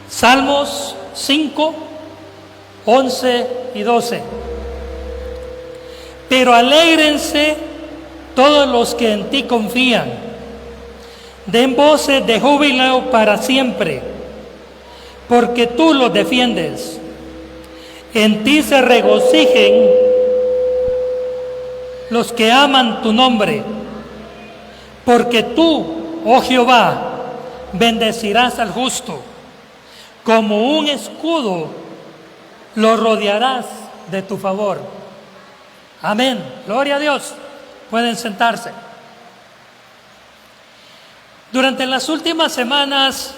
Salmos 5, 11 y 12. Pero alégrense todos los que en ti confían, den voces de júbilo para siempre, porque tú los defiendes. En ti se regocijen los que aman tu nombre, porque tú, oh Jehová, bendecirás al justo, como un escudo lo rodearás de tu favor. Amén. Gloria a Dios. Pueden sentarse. Durante las últimas semanas,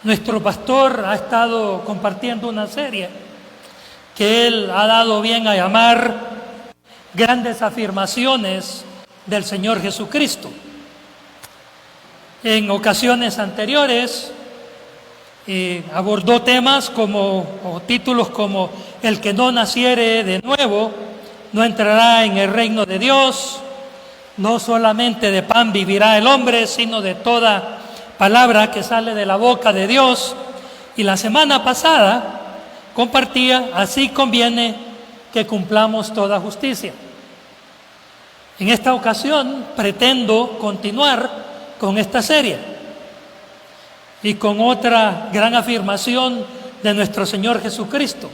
nuestro pastor ha estado compartiendo una serie que él ha dado bien a llamar Grandes Afirmaciones del Señor Jesucristo. En ocasiones anteriores abordó temas o títulos como el que no naciere de nuevo no entrará en el reino de Dios, no solamente de pan vivirá el hombre, sino de toda palabra que sale de la boca de Dios. Y la semana pasada compartía, así conviene que cumplamos toda justicia. En esta ocasión pretendo continuar con esta serie y con otra gran afirmación de nuestro Señor Jesucristo.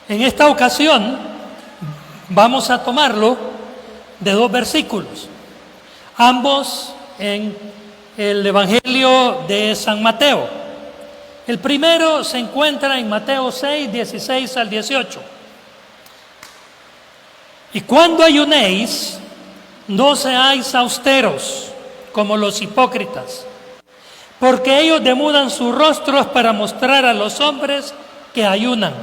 En esta ocasión vamos a tomarlo de 2 versículos, ambos en el Evangelio de San Mateo. El primero se encuentra en Mateo 6, 16 al 18. Y cuando ayunéis, no seáis austeros como los hipócritas, porque ellos demudan sus rostros para mostrar a los hombres que ayunan.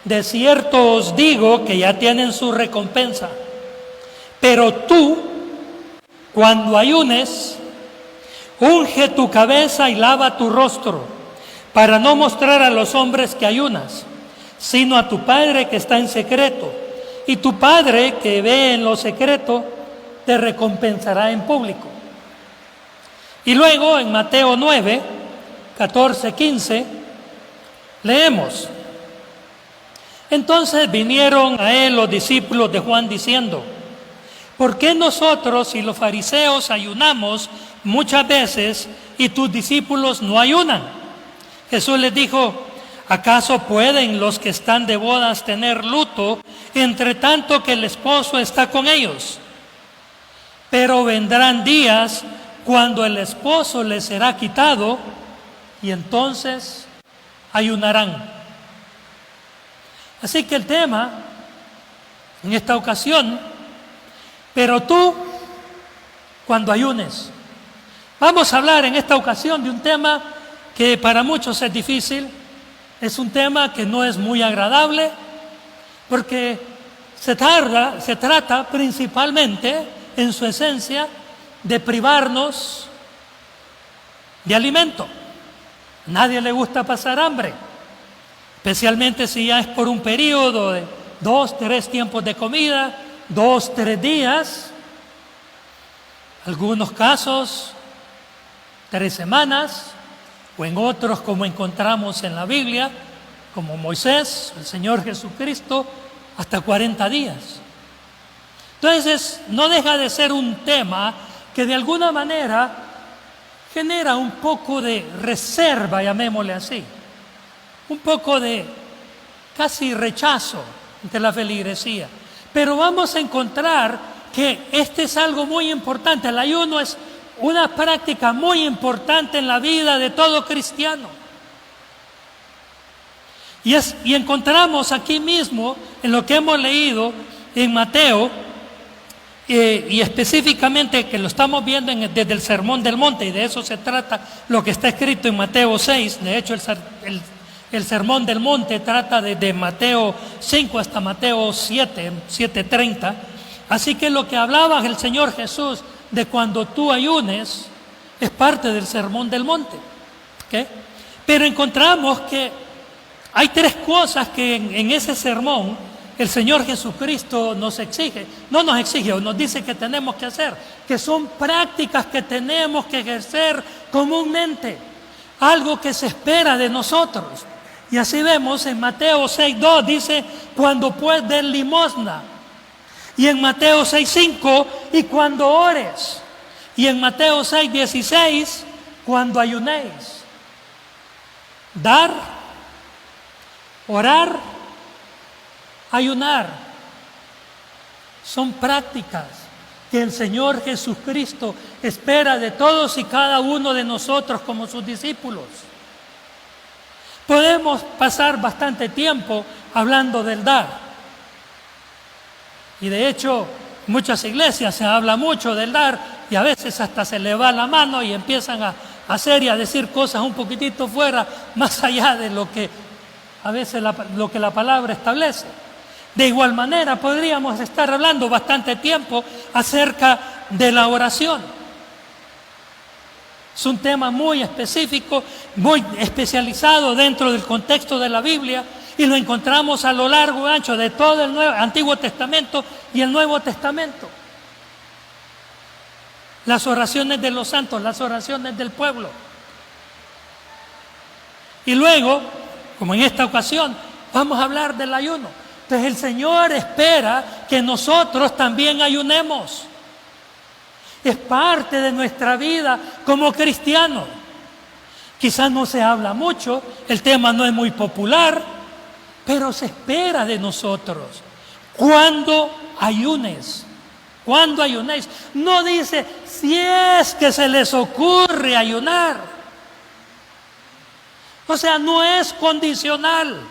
De cierto os digo que ya tienen su recompensa. Pero tú, cuando ayunes, unge tu cabeza y lava tu rostro, para no mostrar a los hombres que ayunas, sino a tu Padre que está en secreto. Y tu Padre que ve en lo secreto, te recompensará en público. Y luego en Mateo 9, 14, 15, leemos: Entonces vinieron a él los discípulos de Juan diciendo: ¿por qué nosotros y los fariseos ayunamos muchas veces y tus discípulos no ayunan? Jesús les dijo: ¿acaso pueden los que están de bodas tener luto entre tanto que el esposo está con ellos? Pero vendrán días cuando el esposo les será quitado y entonces ayunarán. Así que el tema en esta ocasión: pero tú, cuando ayunes. Vamos a hablar en esta ocasión de un tema que para muchos es difícil. Es un tema que no es muy agradable, porque se trata principalmente, en su esencia, de privarnos de alimento. A nadie le gusta pasar hambre, especialmente si ya es por un periodo de 2, 3 tiempos de comida, 2, 3 días, algunos casos 3 semanas, o en otros, como encontramos en la Biblia, como Moisés, el Señor Jesucristo, hasta 40 días. Entonces, no deja de ser un tema que de alguna manera genera un poco de reserva, llamémosle así, un poco de casi rechazo ante la feligresía. Pero vamos a encontrar que este es algo muy importante. El ayuno es una práctica muy importante en la vida de todo cristiano. Y encontramos aquí mismo, en lo que hemos leído en Mateo, y específicamente que lo estamos viendo desde el Sermón del Monte, y de eso se trata lo que está escrito en Mateo 6. De hecho, el Sermón del Monte trata desde Mateo 5 hasta Mateo 7:30. Así que lo que hablaba el Señor Jesús de cuando tú ayunes es parte del Sermón del Monte. ¿Okay? Pero encontramos que hay 3 cosas que en ese sermón el Señor Jesucristo nos exige. No nos exige, nos dice que tenemos que hacer, que son prácticas que tenemos que ejercer comúnmente. algo que se espera de nosotros. Y así vemos en Mateo 6:2, dice, cuando pues des limosna. Y en Mateo 6:5, y cuando ores. Y en Mateo 6:16, cuando ayunéis. Dar, orar, ayunar. Son prácticas que el Señor Jesucristo espera de todos y cada uno de nosotros como sus discípulos. Podemos pasar bastante tiempo hablando del dar. Y de hecho, en muchas iglesias se habla mucho del dar y a veces hasta se le va la mano y empiezan a hacer y a decir cosas un poquitito fuera, más allá de lo que a veces lo que la palabra establece. De igual manera, podríamos estar hablando bastante tiempo acerca de la oración. Es un tema muy específico, muy especializado dentro del contexto de la Biblia y lo encontramos a lo largo y ancho de todo el Antiguo Testamento y el Nuevo Testamento. Las oraciones de los santos, las oraciones del pueblo. Y luego, como en esta ocasión, vamos a hablar del ayuno. Entonces el Señor espera que nosotros también ayunemos. Es parte de nuestra vida como cristianos. Quizás no se habla mucho, el tema no es muy popular, pero se espera de nosotros. Cuando ayunes, cuando ayunéis. No dice si es que se les ocurre ayunar. O sea, no es condicional.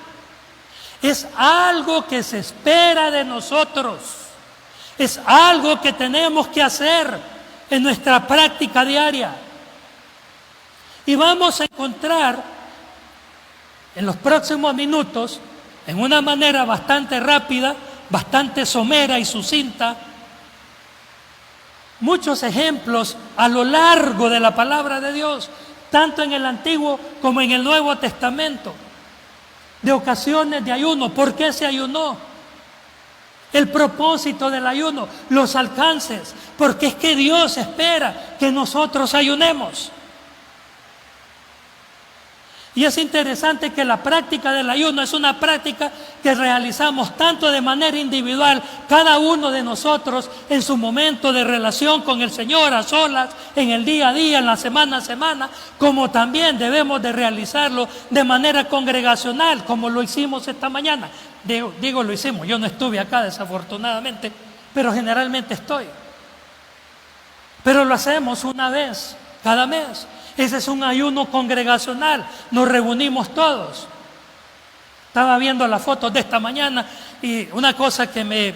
Es algo que se espera de nosotros. Es algo que tenemos que hacer en nuestra práctica diaria. Y vamos a encontrar en los próximos minutos, en una manera bastante rápida, bastante somera y sucinta, muchos ejemplos a lo largo de la palabra de Dios, tanto en el Antiguo como en el Nuevo Testamento, de ocasiones de ayuno. ¿Por qué se ayunó? El propósito del ayuno, los alcances, porque es que Dios espera que nosotros ayunemos. Y es interesante que la práctica del ayuno es una práctica que realizamos tanto de manera individual, cada uno de nosotros en su momento de relación con el Señor, a solas, en el día a día, en la semana a semana, como también debemos de realizarlo de manera congregacional, como lo hicimos esta mañana. Digo lo hicimos, yo no estuve acá desafortunadamente, pero generalmente estoy. Pero lo hacemos una vez cada mes. Ese es un ayuno congregacional, nos reunimos todos. Estaba viendo las fotos de esta mañana y una cosa que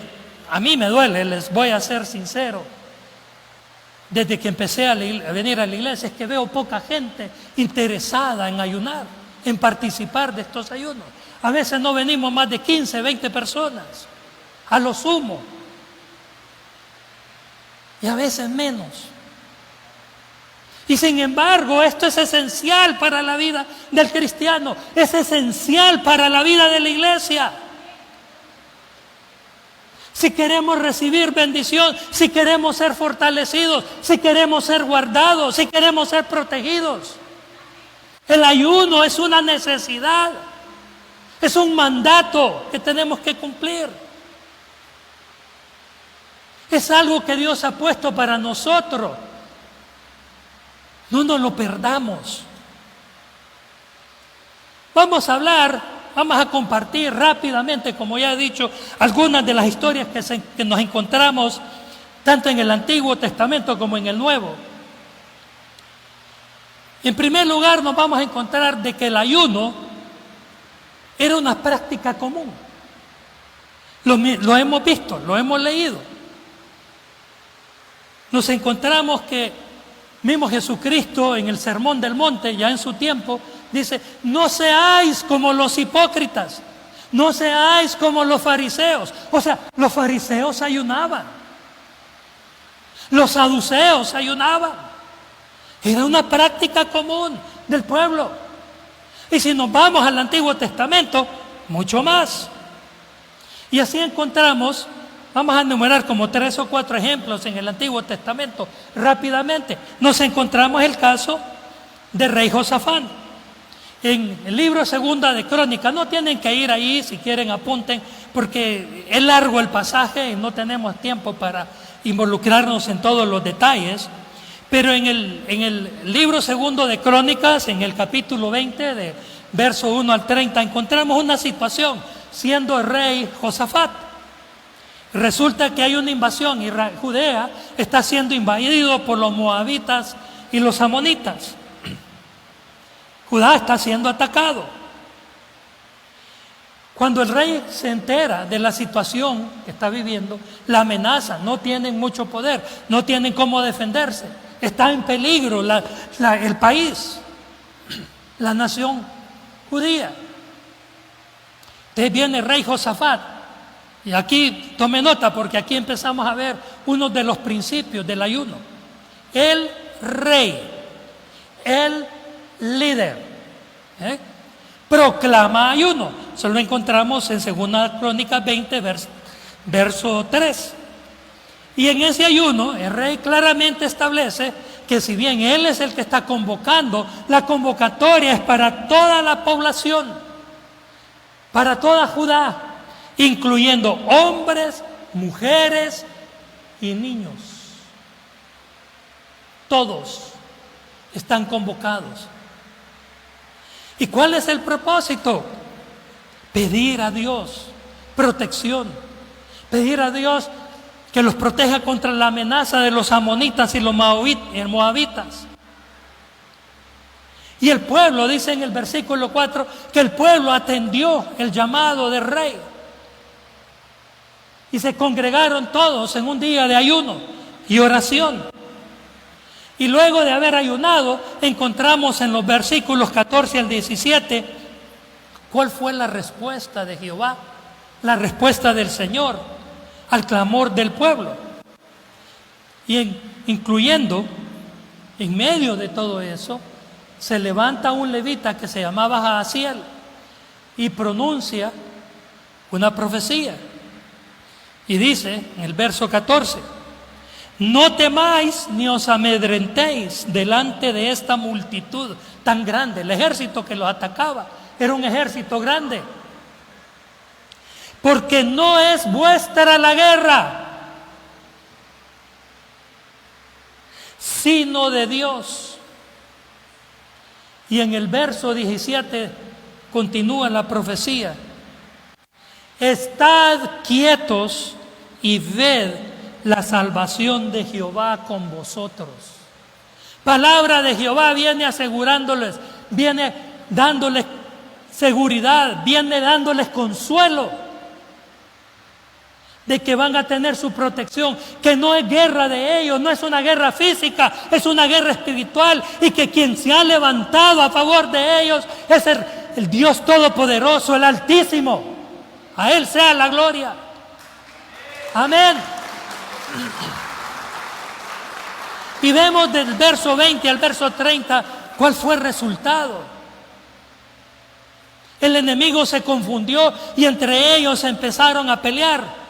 a mí me duele, les voy a ser sincero, desde que empecé a venir a la iglesia, es que veo poca gente interesada en ayunar, en participar de estos ayunos. A veces no venimos más de 15, 20 personas, a lo sumo, y a veces menos. Y sin embargo, esto es esencial para la vida del cristiano, es esencial para la vida de la iglesia. Si queremos recibir bendición, si queremos ser fortalecidos, si queremos ser guardados, si queremos ser protegidos. El ayuno es una necesidad, es un mandato que tenemos que cumplir. Es algo que Dios ha puesto para nosotros. No nos lo perdamos. Vamos a compartir rápidamente, como ya he dicho, algunas de las historias que nos encontramos tanto en el Antiguo Testamento como en el Nuevo. En primer lugar, nos vamos a encontrar de que el ayuno era una práctica común. Lo hemos visto, lo hemos leído. Nos encontramos que mismo Jesucristo en el Sermón del Monte, ya en su tiempo, dice: no seáis como los hipócritas, no seáis como los fariseos. O sea, los fariseos ayunaban, los saduceos ayunaban. Era una práctica común del pueblo. Y si nos vamos al Antiguo Testamento, mucho más. Y así encontramos, vamos a enumerar como 3 o 4 ejemplos en el Antiguo Testamento rápidamente. Nos encontramos el caso del rey Josafat. En el libro Segunda de Crónicas, no tienen que ir ahí, si quieren apunten, porque es largo el pasaje y no tenemos tiempo para involucrarnos en todos los detalles. Pero en el libro Segundo de Crónicas, en el capítulo 20, de verso 1 al 30, encontramos una situación, siendo el rey Josafat. Resulta que hay una invasión y Judea está siendo invadido por los moabitas y los amonitas. Judá está siendo atacado. Cuando el rey se entera de la situación que está viviendo, la amenaza, no tienen mucho poder, no tienen cómo defenderse, está en peligro el país, la nación judía. Entonces viene el rey Josafat, y aquí tome nota porque aquí empezamos a ver uno de los principios del ayuno. El rey, el líder, proclama ayuno. Eso lo encontramos en 2 Crónicas 20, verso 3. Y en ese ayuno el rey claramente establece que si bien él es el que está convocando, la convocatoria es para toda la población, para toda Judá, incluyendo hombres, mujeres y niños. Todos están convocados. ¿Y cuál es el propósito? Pedir a Dios protección, pedir a Dios que los proteja contra la amenaza de los amonitas y los moabitas. Y el pueblo, dice en el versículo 4, que el pueblo atendió el llamado del rey. Y se congregaron todos en un día de ayuno y oración. Y luego de haber ayunado, encontramos en los versículos 14 al 17, ¿cuál fue la respuesta de Jehová? La respuesta del Señor al clamor del pueblo. Y incluyendo, en medio de todo eso, se levanta un levita que se llamaba Jaasiel y pronuncia una profecía. Y dice en el verso 14, no temáis ni os amedrentéis delante de esta multitud tan grande. El ejército que los atacaba era un ejército grande. Porque no es vuestra la guerra, sino de Dios. Y en el verso 17 continúa la profecía. Estad quietos y ved la salvación de Jehová con vosotros. Palabra de Jehová viene asegurándoles, viene dándoles seguridad, viene dándoles consuelo de que van a tener su protección, que no es guerra de ellos, no es una guerra física, es una guerra espiritual, y que quien se ha levantado a favor de ellos es el Dios Todopoderoso, el Altísimo. A Él sea la gloria. Amén. Y vemos del verso 20 al verso 30 cuál fue el resultado. El enemigo se confundió y entre ellos empezaron a pelear.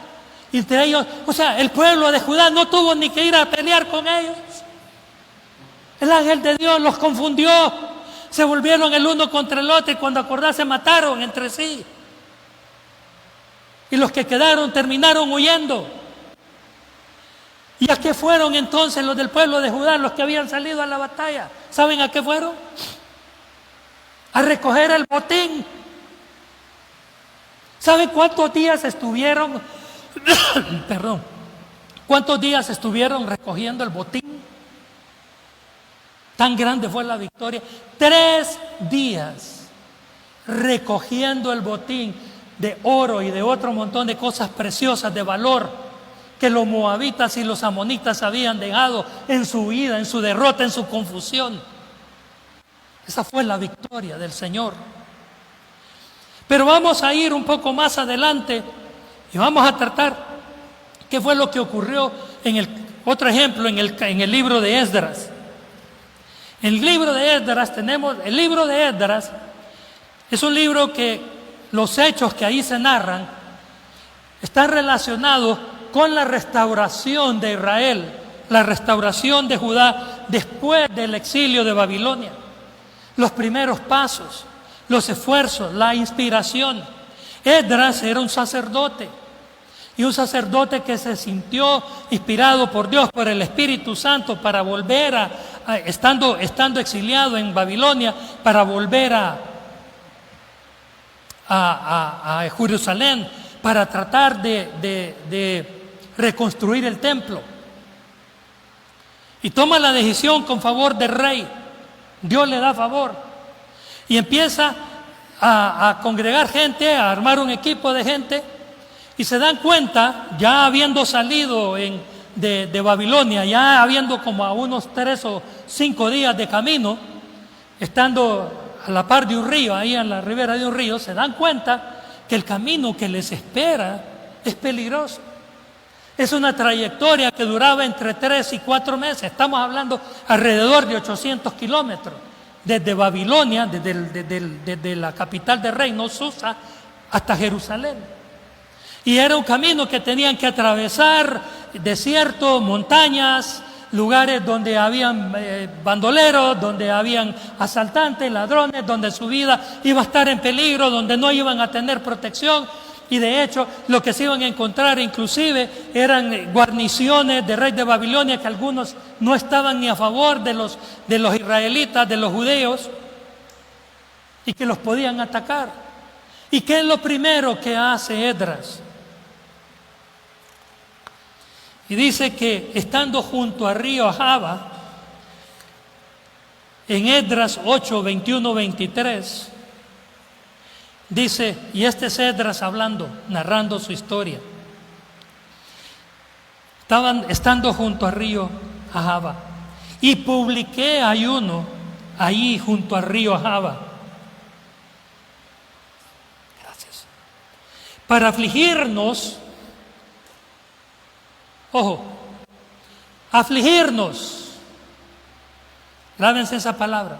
Entre ellos, o sea, el pueblo de Judá no tuvo ni que ir a pelear con ellos. El ángel de Dios los confundió. Se volvieron el uno contra el otro y cuando acordás se mataron entre sí. Y los que quedaron terminaron huyendo. ¿Y a qué fueron entonces los del pueblo de Judá, los que habían salido a la batalla? ¿Saben a qué fueron? A recoger el botín. ¿Saben cuántos días estuvieron? Perdón. ¿Cuántos días estuvieron recogiendo el botín? Tan grande fue la victoria. 3 días recogiendo el botín de oro y de otro montón de cosas preciosas de valor que los moabitas y los amonitas habían dejado en su huida, en su derrota, en su confusión. Esa fue la victoria del Señor. Pero vamos a ir un poco más adelante y vamos a tratar qué fue lo que ocurrió en el otro ejemplo en el libro de Esdras. En el libro de Esdras tenemos, el libro de Esdras es un libro que los hechos que ahí se narran están relacionados con la restauración de Israel, la restauración de Judá después del exilio de Babilonia. Los primeros pasos, los esfuerzos, la inspiración. Esdras era un sacerdote, y un sacerdote que se sintió inspirado por Dios, por el Espíritu Santo, para volver estando exiliado en Babilonia, para volver a Jerusalén, para tratar de reconstruir el templo. Y toma la decisión con favor del rey. Dios le da favor. Y empieza a congregar gente, a armar un equipo de gente. Y se dan cuenta, ya habiendo salido de Babilonia, ya habiendo como a unos 3 o 5 días de camino, estando a la par de un río, ahí en la ribera de un río, se dan cuenta que el camino que les espera es peligroso. Es una trayectoria que duraba entre 3 y 4 meses. Estamos hablando alrededor de 800 kilómetros. Desde Babilonia, desde la capital del reino, Susa, hasta Jerusalén. Y era un camino que tenían que atravesar desiertos, montañas, lugares donde habían bandoleros, donde habían asaltantes, ladrones, donde su vida iba a estar en peligro, donde no iban a tener protección. Y de hecho, lo que se iban a encontrar inclusive eran guarniciones de rey de Babilonia, que algunos no estaban ni a favor de los israelitas, de los judeos, y que los podían atacar. ¿Y qué es lo primero que hace Esdras? Y dice que estando junto al río Ahava, en Esdras 8, 21, 23, dice, y este es Esdras hablando, narrando su historia. Estando junto al río Ahava, y publiqué ayuno ahí junto al río Ahava. Gracias. Para afligirnos, ojo, afligirnos, grábense esa palabra.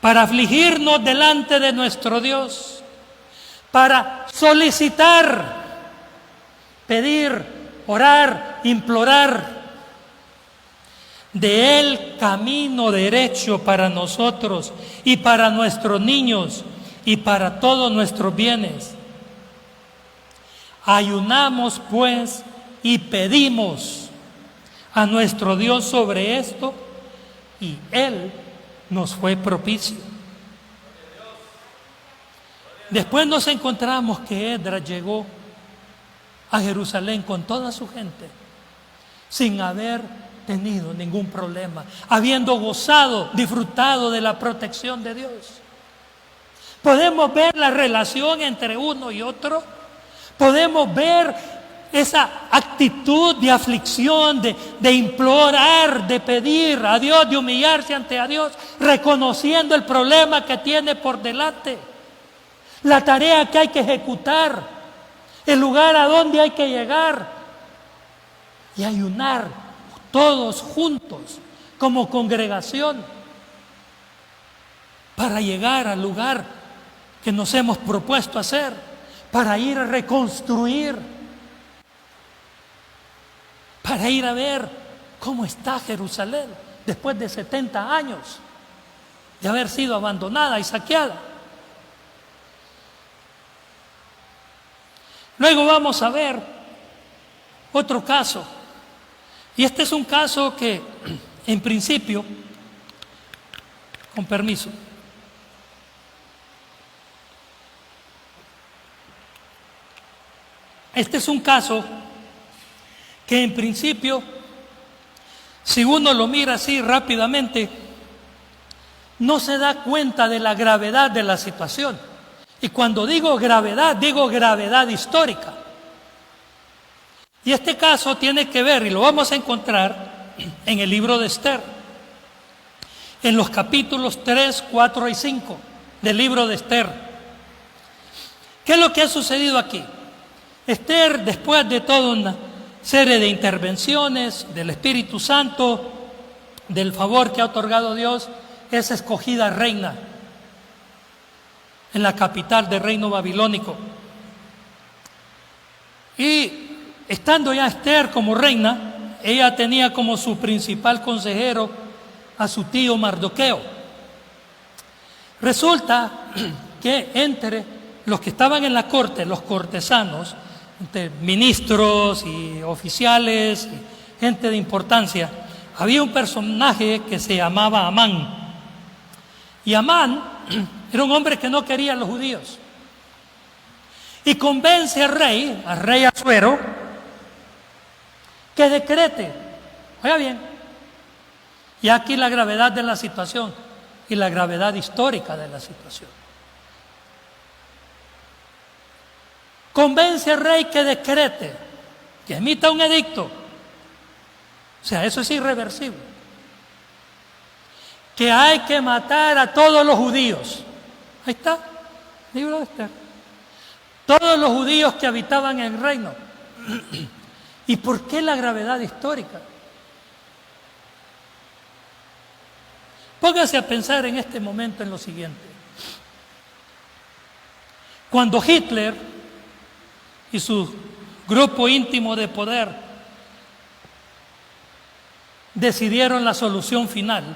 Para afligirnos delante de nuestro Dios, para solicitar, pedir, orar, implorar de Él camino derecho para nosotros y para nuestros niños y para todos nuestros bienes. Ayunamos pues y pedimos a nuestro Dios sobre esto, y Él nos fue propicio. Después nos encontramos que Esdras llegó a Jerusalén con toda su gente, sin haber tenido ningún problema, habiendo gozado, disfrutado de la protección de Dios. Podemos ver la relación entre uno y otro, podemos ver esa actitud de aflicción, de implorar, de pedir a Dios, de humillarse ante a Dios, reconociendo el problema que tiene por delante, la tarea que hay que ejecutar, el lugar a donde hay que llegar, y ayunar todos juntos como congregación para llegar al lugar que nos hemos propuesto hacer, para ir a reconstruir, para ir a ver cómo está Jerusalén después de 70 años de haber sido abandonada y saqueada. Luego vamos a ver otro caso, y este es un caso que en principio, con permiso, este es un caso que en principio, si uno lo mira así rápidamente, no se da cuenta de la gravedad de la situación. Y cuando digo gravedad histórica. Y este caso tiene que ver, y lo vamos a encontrar en el libro de Esther, en los capítulos 3, 4 y 5 del libro de Esther. ¿Qué es lo que ha sucedido aquí? Esther, después de toda una serie de intervenciones del Espíritu Santo, del favor que ha otorgado Dios, es escogida reina en la capital del reino babilónico. Y estando ya Esther como reina, ella tenía como su principal consejero a su tío Mardoqueo. Resulta que entre los que estaban en la corte, los cortesanos, entre ministros y oficiales, y gente de importancia, había un personaje que se llamaba Amán. Y Amán era un hombre que no quería a los judíos. Y convence al rey Asuero, que decrete. Oiga bien, y aquí la gravedad de la situación y la gravedad histórica de la situación. Convence al rey que decrete, que emita un edicto. O sea, eso es irreversible. Que hay que matar a todos los judíos. Ahí está, libro de Esther. Todos los judíos que habitaban en el reino. ¿Y por qué la gravedad histórica? Póngase a pensar en este momento en lo siguiente. Cuando Hitler y su grupo íntimo de poder decidieron la solución final,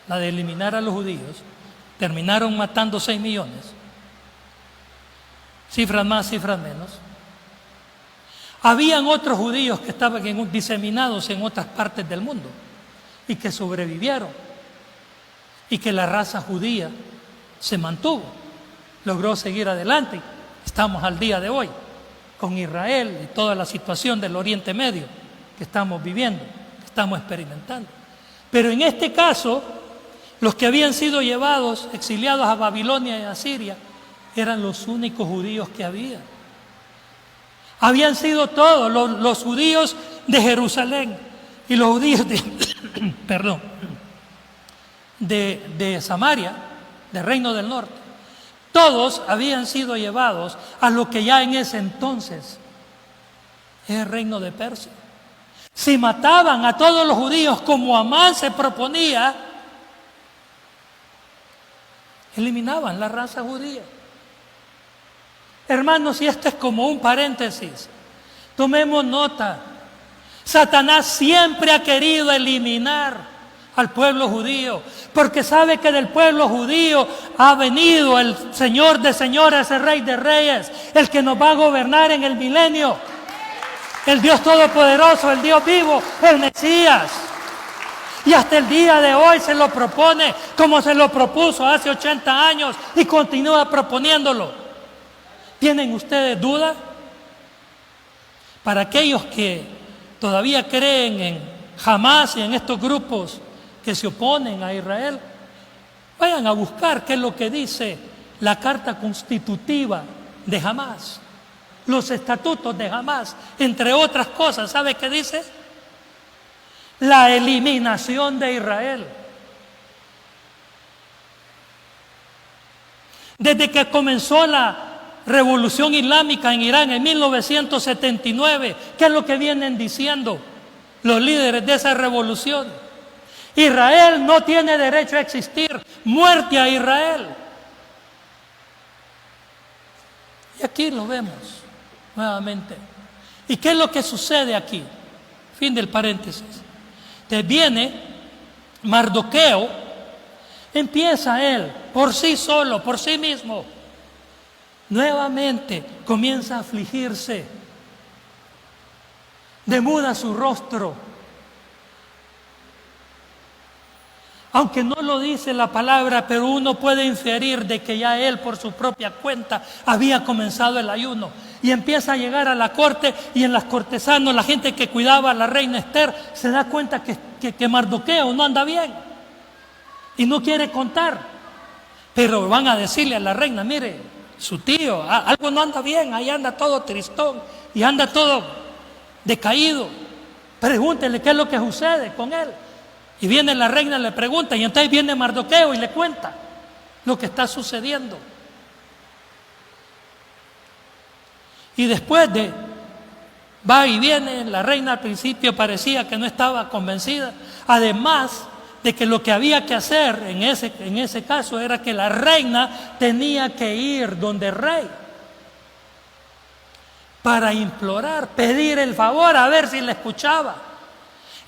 la de eliminar a los judíos, terminaron matando 6 millones. Cifras más, cifras menos. Habían otros judíos que estaban diseminados en otras partes del mundo y que sobrevivieron y que la raza judía se mantuvo, logró seguir adelante. Estamos al día de hoy con Israel y toda la situación del Oriente Medio que estamos viviendo, que estamos experimentando. Pero en este caso, los que habían sido llevados, exiliados a Babilonia y a Siria, eran los únicos judíos que había. Habían sido todos los judíos de Jerusalén y los judíos de Samaria, del Reino del Norte. Todos habían sido llevados a lo que ya en ese entonces es el Reino de Persia. Si mataban a todos los judíos como Amán se proponía, eliminaban la raza judía. Hermanos, y esto es como un paréntesis. Tomemos nota. Satanás siempre ha querido eliminar al pueblo judío, porque sabe que del pueblo judío ha venido el Señor de señores, el Rey de reyes, el que nos va a gobernar en el milenio, el Dios todopoderoso, el Dios vivo, el Mesías. Y hasta el día de hoy se lo propone como se lo propuso hace 80 años y continúa proponiéndolo. ¿Tienen ustedes duda? Para aquellos que todavía creen en Hamás y en estos grupos que se oponen a Israel, vayan a buscar qué es lo que dice la carta constitutiva de Hamás, los estatutos de Hamás, entre otras cosas. ¿Sabe qué dice? La eliminación de Israel. Desde que comenzó la revolución islámica en Irán en 1979, ¿qué es lo que vienen diciendo los líderes de esa revolución? Israel no tiene derecho a existir, muerte a Israel. Y aquí lo vemos nuevamente. ¿Y qué es lo que sucede aquí? Fin del paréntesis. Te viene Mardoqueo, empieza él por sí solo, por sí mismo. Nuevamente comienza a afligirse, demuda su rostro. Aunque no lo dice la palabra, pero uno puede inferir de que ya él por su propia cuenta había comenzado el ayuno. Y empieza a llegar a la corte, y en las cortesanos, la gente que cuidaba a la reina Esther, se da cuenta que Mardoqueo no anda bien y no quiere contar. Pero van a decirle a la reina: mire, su tío, algo no anda bien, ahí anda todo tristón y anda todo decaído. Pregúntele qué es lo que sucede con él. Y viene la reina, le pregunta, y entonces viene Mardoqueo y le cuenta lo que está sucediendo. Y después de va y viene, la reina al principio parecía que no estaba convencida, además de que lo que había que hacer en ese caso era que la reina tenía que ir donde el rey para implorar, pedir el favor, a ver si le escuchaba.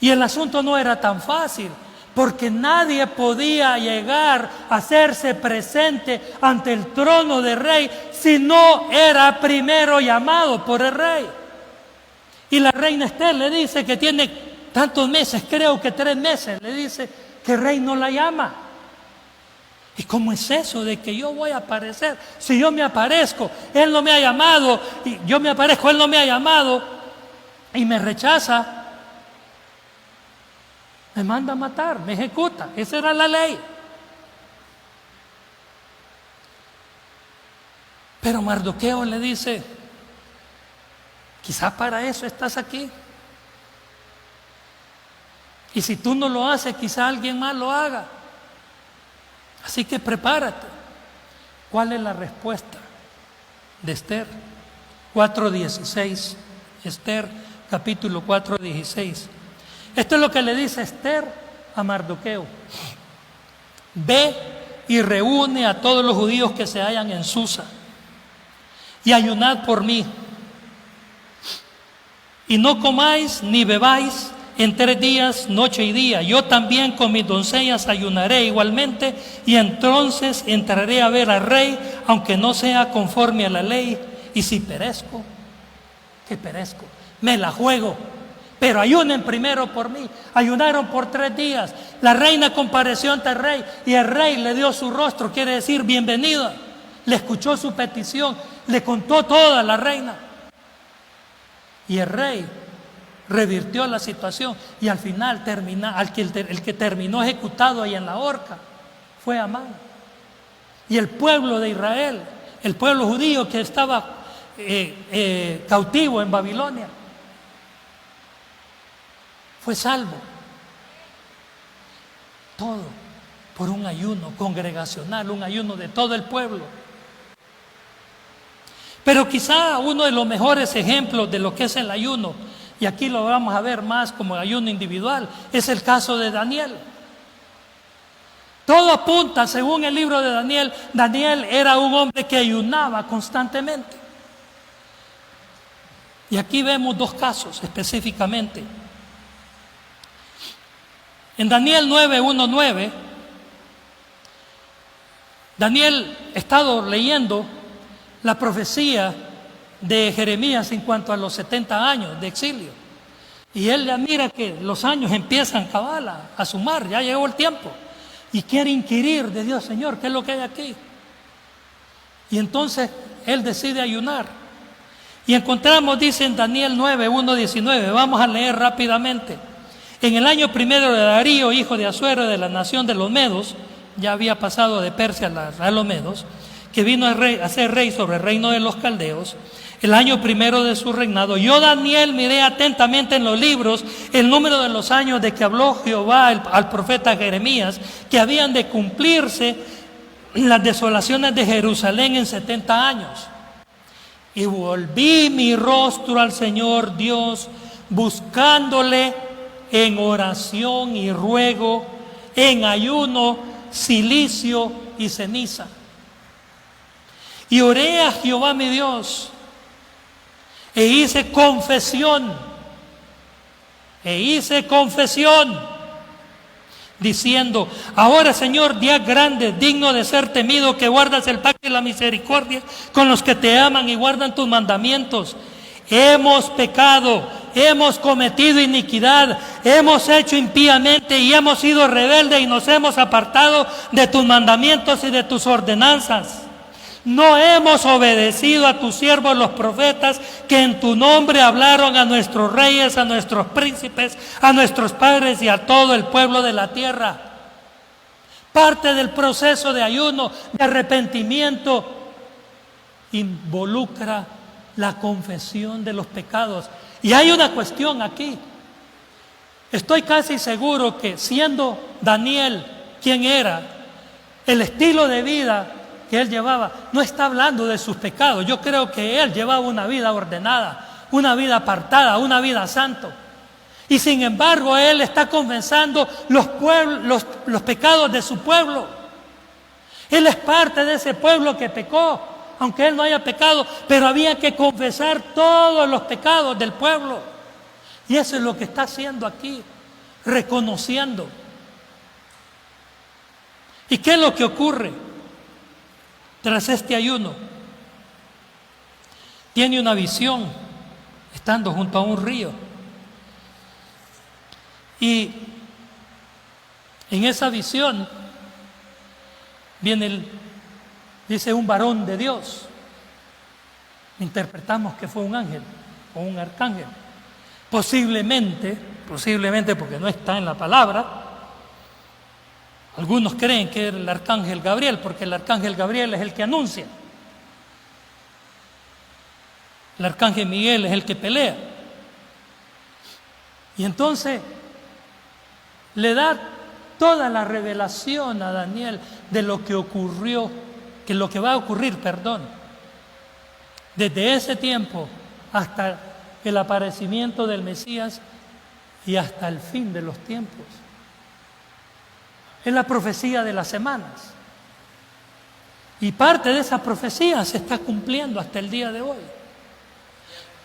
Y el asunto no era tan fácil, porque nadie podía llegar a hacerse presente ante el trono del rey si no era primero llamado por el rey. Y la reina Esther le dice que tiene tantos meses, creo que 3 meses, le dice que el rey no la llama. ¿Y cómo es eso de que yo voy a aparecer? Si yo me aparezco, él no me ha llamado, y yo me aparezco, él no me ha llamado, y me rechaza, me manda a matar, me ejecuta. Esa era la ley. Pero Mardoqueo le dice, quizás para eso estás aquí. Y si tú no lo haces, quizás alguien más lo haga. Así que prepárate. ¿Cuál es la respuesta de Esther? 4:16. Esther, capítulo 4:16. Esto es lo que le dice Esther a Mardoqueo. Ve y reúne a todos los judíos que se hallan en Susa y ayunad por mí. Y no comáis ni bebáis en 3 días, noche y día. Yo también con mis doncellas ayunaré igualmente, y entonces entraré a ver al rey, aunque no sea conforme a la ley. Y si perezco, que perezco, me la juego. Pero ayunen primero por mí. Ayunaron por 3 días. La reina compareció ante el rey y el rey le dio su rostro, quiere decir bienvenida. Le escuchó su petición, le contó toda la reina. Y el rey revirtió la situación y al final el que terminó ejecutado ahí en la horca fue Amán. Y el pueblo de Israel, el pueblo judío que estaba cautivo en Babilonia, fue salvo. Todo por un ayuno congregacional, un ayuno de todo el pueblo. Pero quizá uno de los mejores ejemplos de lo que es el ayuno, y aquí lo vamos a ver más como ayuno individual, es el caso de Daniel. Todo apunta, según el libro de Daniel, Daniel era un hombre que ayunaba constantemente. Y aquí vemos 2 casos específicamente. En Daniel 9:1-9, Daniel ha estado leyendo la profecía de Jeremías en cuanto a los 70 años de exilio. Y él ya mira que los años empiezan a sumar, ya llegó el tiempo. Y quiere inquirir de Dios, Señor, ¿qué es lo que hay aquí? Y entonces él decide ayunar. Y encontramos, dice en Daniel 9:1-19, vamos a leer rápidamente. En el año 1 de Darío, hijo de Asuero, de la nación de los Medos, ya había pasado de Persia a los Medos, que vino a ser rey sobre el reino de los caldeos, el año 1 de su reinado, yo Daniel miré atentamente en los libros el número de los años de que habló Jehová al profeta Jeremías, que habían de cumplirse las desolaciones de Jerusalén en 70 años. Y volví mi rostro al Señor Dios, buscándole en oración y ruego, en ayuno, cilicio y ceniza. Y oré a Jehová mi Dios, e hice confesión, diciendo, ahora Señor, Dios grande, digno de ser temido, que guardas el pacto y la misericordia con los que te aman y guardan tus mandamientos. Hemos pecado, hemos cometido iniquidad, hemos hecho impíamente y hemos sido rebeldes y nos hemos apartado de tus mandamientos y de tus ordenanzas. No hemos obedecido a tus siervos los profetas, que en tu nombre hablaron a nuestros reyes, a nuestros príncipes, a nuestros padres y a todo el pueblo de la tierra. Parte del proceso de ayuno, de arrepentimiento, involucra la confesión de los pecados. Y hay una cuestión aquí. Estoy casi seguro que siendo Daniel quien era, el estilo de vida que él llevaba, no está hablando de sus pecados. Yo creo que él llevaba una vida ordenada, una vida apartada, una vida santo. Y sin embargo, él está confesando los pecados de su pueblo. Él es parte de ese pueblo que pecó, aunque él no haya pecado, pero había que confesar todos los pecados del pueblo. Y eso es lo que está haciendo aquí, reconociendo ¿Y qué es lo que ocurre tras este ayuno? Tiene una visión estando junto a un río. Y en esa visión viene dice un varón de Dios. Interpretamos que fue un ángel o un arcángel. Posiblemente porque no está en la palabra, algunos creen que era el arcángel Gabriel, porque el arcángel Gabriel es el que anuncia. El arcángel Miguel es el que pelea. Y entonces le da toda la revelación a Daniel de lo que ocurrió, que lo que va a ocurrir, desde ese tiempo hasta el aparecimiento del Mesías y hasta el fin de los tiempos. Es la profecía de las semanas. Y parte de esa profecía se está cumpliendo hasta el día de hoy.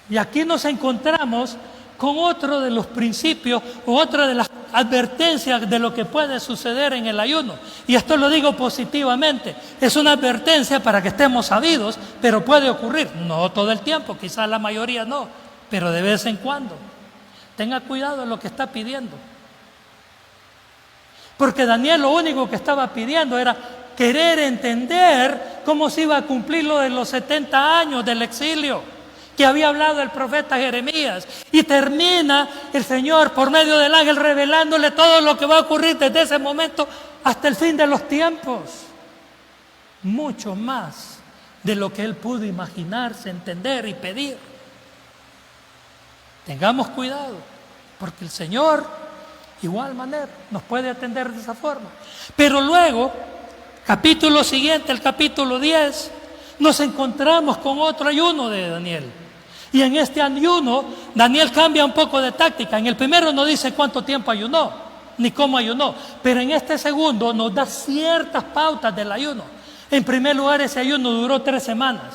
Y aquí nos encontramos con otro de los principios o otra de las advertencias de lo que puede suceder en el ayuno. Y esto lo digo positivamente. Es una advertencia para que estemos sabidos, pero puede ocurrir. No todo el tiempo, quizás la mayoría no, pero de vez en cuando. Tenga cuidado en lo que está pidiendo. Porque Daniel lo único que estaba pidiendo era querer entender cómo se iba a cumplir lo de los 70 años del exilio que había hablado el profeta Jeremías. Y termina el Señor por medio del ángel revelándole todo lo que va a ocurrir desde ese momento hasta el fin de los tiempos. Mucho más de lo que él pudo imaginarse, entender y pedir. Tengamos cuidado, porque el Señor, igual manera, nos puede atender de esa forma. Pero luego, capítulo siguiente, el capítulo 10, nos encontramos con otro ayuno de Daniel. Y en este ayuno, Daniel cambia un poco de táctica. En el primero no dice cuánto tiempo ayunó, ni cómo ayunó. Pero en este segundo nos da ciertas pautas del ayuno. En primer lugar, ese ayuno duró 3 semanas.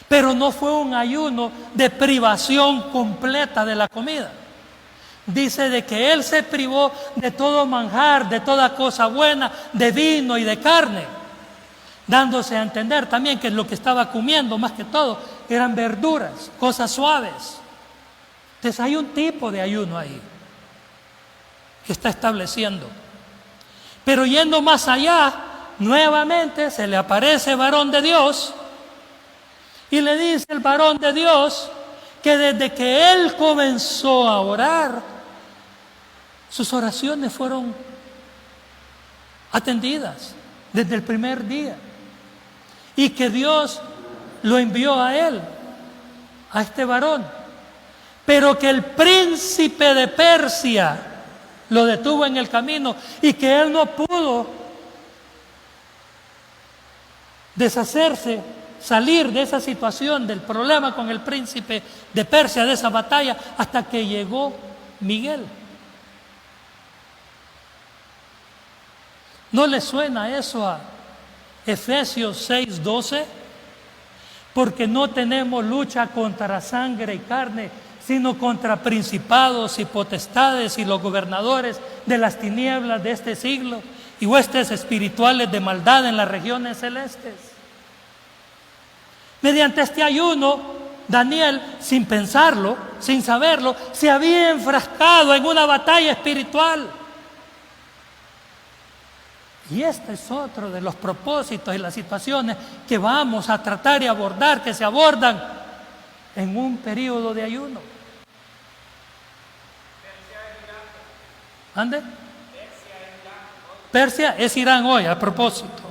Pero no fue un ayuno de privación completa de la comida. Dice de que él se privó de todo manjar, de toda cosa buena, de vino y de carne, dándose a entender también que lo que estaba comiendo más que todo eran verduras, cosas suaves. Entonces hay un tipo de ayuno ahí que está estableciendo. Pero yendo más allá, nuevamente se le aparece el varón de Dios y le dice el varón de Dios que desde que él comenzó a orar, sus oraciones fueron atendidas desde el primer día. Y que Dios lo envió a él, a este varón. Pero que el príncipe de Persia lo detuvo en el camino y que él no pudo deshacerse, salir de esa situación, del problema con el príncipe de Persia, de esa batalla, hasta que llegó Miguel. ¿No le suena eso a Efesios 6:12? Porque no tenemos lucha contra sangre y carne, sino contra principados y potestades y los gobernadores de las tinieblas de este siglo y huestes espirituales de maldad en las regiones celestes. Mediante este ayuno, Daniel, sin pensarlo, sin saberlo, se había enfrascado en una batalla espiritual. Y este es otro de los propósitos y las situaciones que vamos a tratar y abordar, que se abordan en un periodo de ayuno. ¿Ande? Persia es Irán hoy, a propósito.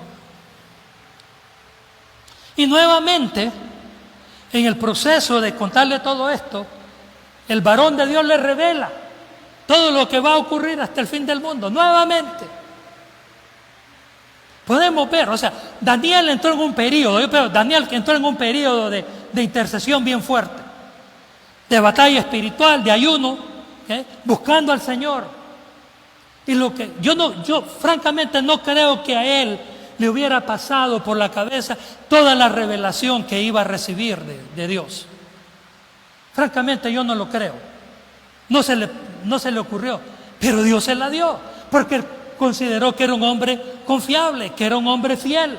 Y nuevamente, en el proceso de contarle todo esto, el varón de Dios le revela todo lo que va a ocurrir hasta el fin del mundo. Nuevamente. Podemos ver, o sea, Daniel entró en un periodo, Daniel entró en un periodo de intercesión bien fuerte, de batalla espiritual, de ayuno, buscando al Señor. Y lo que yo francamente no creo que a él le hubiera pasado por la cabeza toda la revelación que iba a recibir de Dios. Francamente yo no lo creo. No se le ocurrió, pero Dios se la dio, porque consideró que era un hombre confiable, que era un hombre fiel,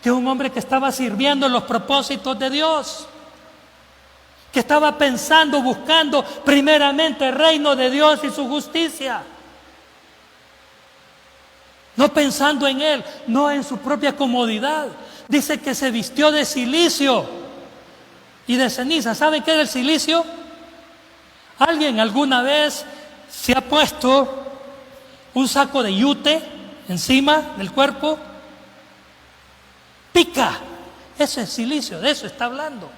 que era un hombre que estaba sirviendo los propósitos de Dios, que estaba pensando, buscando primeramente el reino de Dios y su justicia. No pensando en él, no en su propia comodidad. Dice que se vistió de cilicio y de ceniza. ¿Saben qué es el cilicio? ¿Alguien alguna vez se ha puesto un saco de yute encima del cuerpo? Pica. Eso es silicio, de eso está hablando.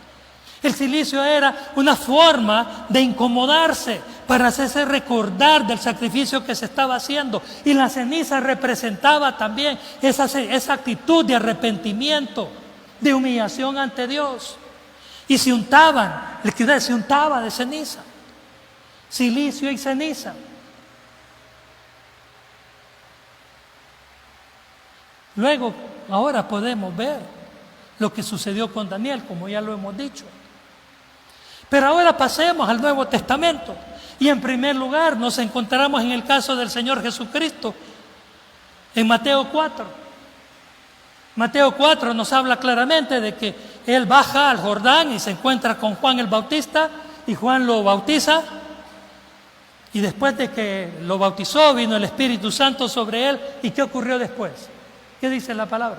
El silicio era una forma de incomodarse para hacerse recordar del sacrificio que se estaba haciendo. Y la ceniza representaba también esa actitud de arrepentimiento, de humillación ante Dios. Y se untaban, se untaba de ceniza, silicio y ceniza. Luego, ahora podemos ver lo que sucedió con Daniel, como ya lo hemos dicho. Pero ahora pasemos al Nuevo Testamento. Y en primer lugar nos encontramos en el caso del Señor Jesucristo, en Mateo 4. Mateo 4 nos habla claramente de que Él baja al Jordán y se encuentra con Juan el Bautista, y Juan lo bautiza. Y después de que lo bautizó, vino el Espíritu Santo sobre Él. ¿Y qué ocurrió después? ¿Qué dice la palabra?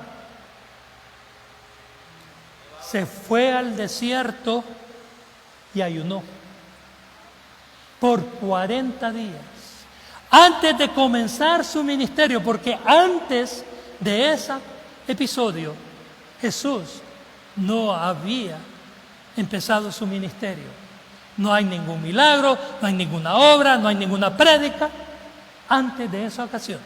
Se fue al desierto y ayunó por 40 días antes de comenzar su ministerio, porque antes de ese episodio Jesús no había empezado su ministerio. No hay ningún milagro, no hay ninguna obra, no hay ninguna prédica antes de esa ocasión.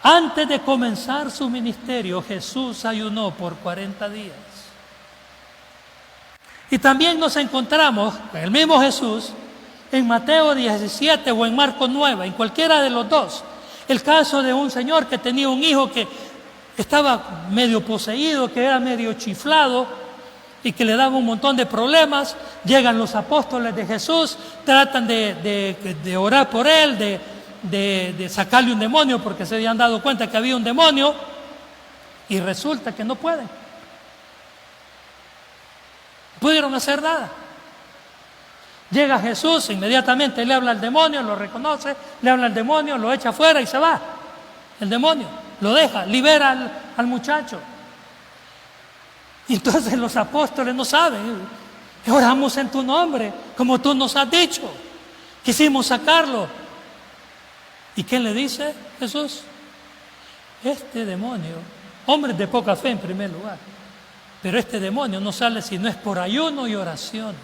Antes de comenzar su ministerio, Jesús ayunó por 40 días. Y también nos encontramos con el mismo Jesús en Mateo 17 o en Marcos 9, en cualquiera de los dos. El caso de un señor que tenía un hijo que estaba medio poseído, que era medio chiflado y que le daba un montón de problemas. Llegan los apóstoles de Jesús, tratan de orar por él, de sacarle un demonio, porque se habían dado cuenta que había un demonio, y resulta que no pueden. Pudieron hacer nada. Llega Jesús, inmediatamente le habla al demonio, lo reconoce, le habla al demonio, lo echa afuera y se va. El demonio lo deja, libera al muchacho. Y entonces los apóstoles no saben. Oramos en tu nombre, como tú nos has dicho. Quisimos sacarlo. ¿Y qué le dice Jesús? Este demonio, hombres de poca fe en primer lugar, pero este demonio no sale si no es por ayuno y oración.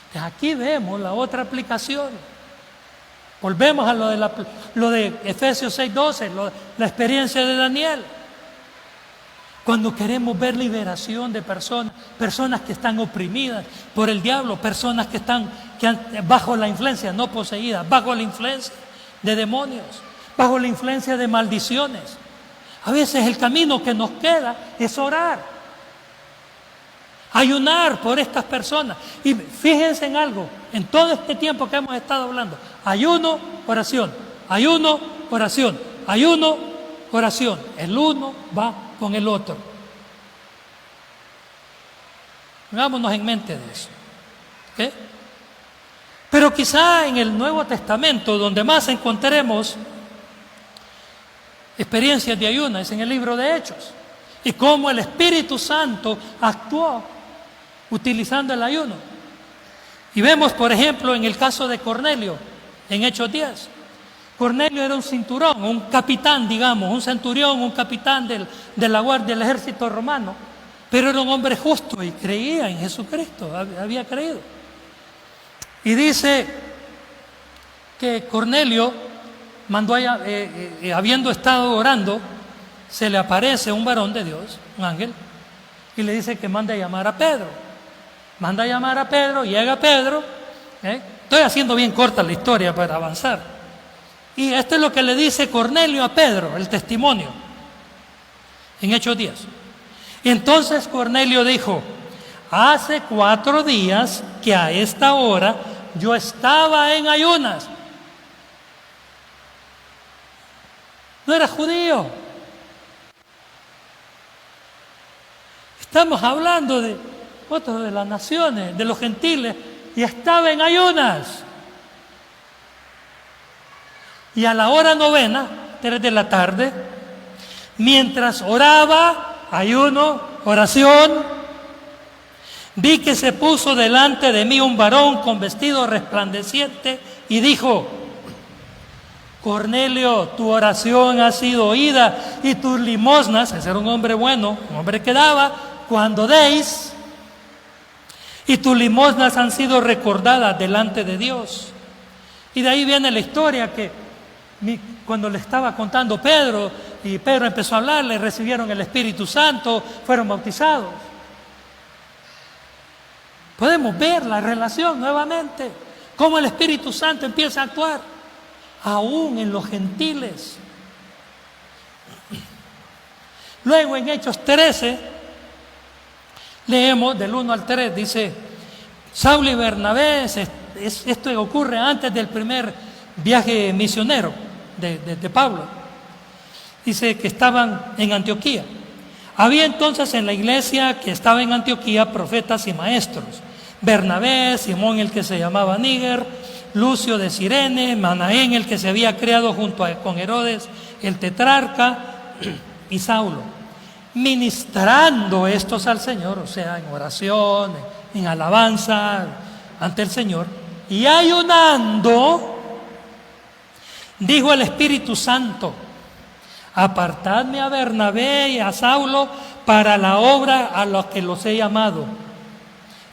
Entonces aquí vemos la otra aplicación. Volvemos a lo de Efesios 6:12, la experiencia de Daniel. Cuando queremos ver liberación de personas que están oprimidas por el diablo, personas que están bajo la influencia, no poseídas, bajo la influencia de demonios, bajo la influencia de maldiciones. A veces el camino que nos queda es orar. Ayunar por estas personas. Y fíjense en algo, en todo este tiempo que hemos estado hablando: ayuno, oración, ayuno, oración, ayuno, oración. El uno va con el otro. Pongámonos en mente de eso. ¿Okay? Pero quizá en el Nuevo Testamento, donde más encontraremos experiencias de ayuno, es en el libro de Hechos. Y cómo el Espíritu Santo actuó utilizando el ayuno. Y vemos, por ejemplo, en el caso de Cornelio, en Hechos 10. Cornelio era un cinturón, un capitán, digamos, un centurión, un capitán de la guardia del ejército romano, pero era un hombre justo y creía en Jesucristo, había creído. Y dice que Cornelio mandó habiendo estado orando, se le aparece un varón de Dios, un ángel, y le dice que manda a llamar a Pedro. Manda a llamar a Pedro, llega Pedro. Estoy haciendo bien corta la historia para avanzar. Y esto es lo que le dice Cornelio a Pedro, el testimonio, en Hechos 10. Y entonces Cornelio dijo: hace 4 días que a esta hora yo estaba en ayunas no era judío. Estamos hablando de otros de las naciones, de los gentiles, y estaba en ayunas. Y a la hora novena, 3 de la tarde, mientras oraba, ayuno, oración, vi que se puso delante de mí un varón con vestido resplandeciente y dijo: Cornelio, tu oración ha sido oída y tus limosnas, ese era un hombre bueno, un hombre que daba cuando deis, y tus limosnas han sido recordadas delante de Dios. Y de ahí viene la historia que cuando le estaba contando Pedro, y Pedro empezó a hablarle, recibieron el Espíritu Santo, fueron bautizados. Podemos ver la relación nuevamente, cómo el Espíritu Santo empieza a actuar, aún en los gentiles. Luego en Hechos 13, leemos del 1 al 3, dice: Saulo y Bernabé, esto ocurre antes del primer viaje misionero de Pablo. Dice que estaban en Antioquía. Había entonces en la iglesia que estaba en Antioquía profetas y maestros: Bernabé, Simón el que se llamaba Níger, Lucio de Cirene, Manaén el que se había criado con Herodes el tetrarca, y Saulo, ministrando estos al Señor, o sea, en oración, en alabanza ante el Señor, y ayunando, dijo el Espíritu Santo: apartadme a Bernabé y a Saulo para la obra a la que los he llamado.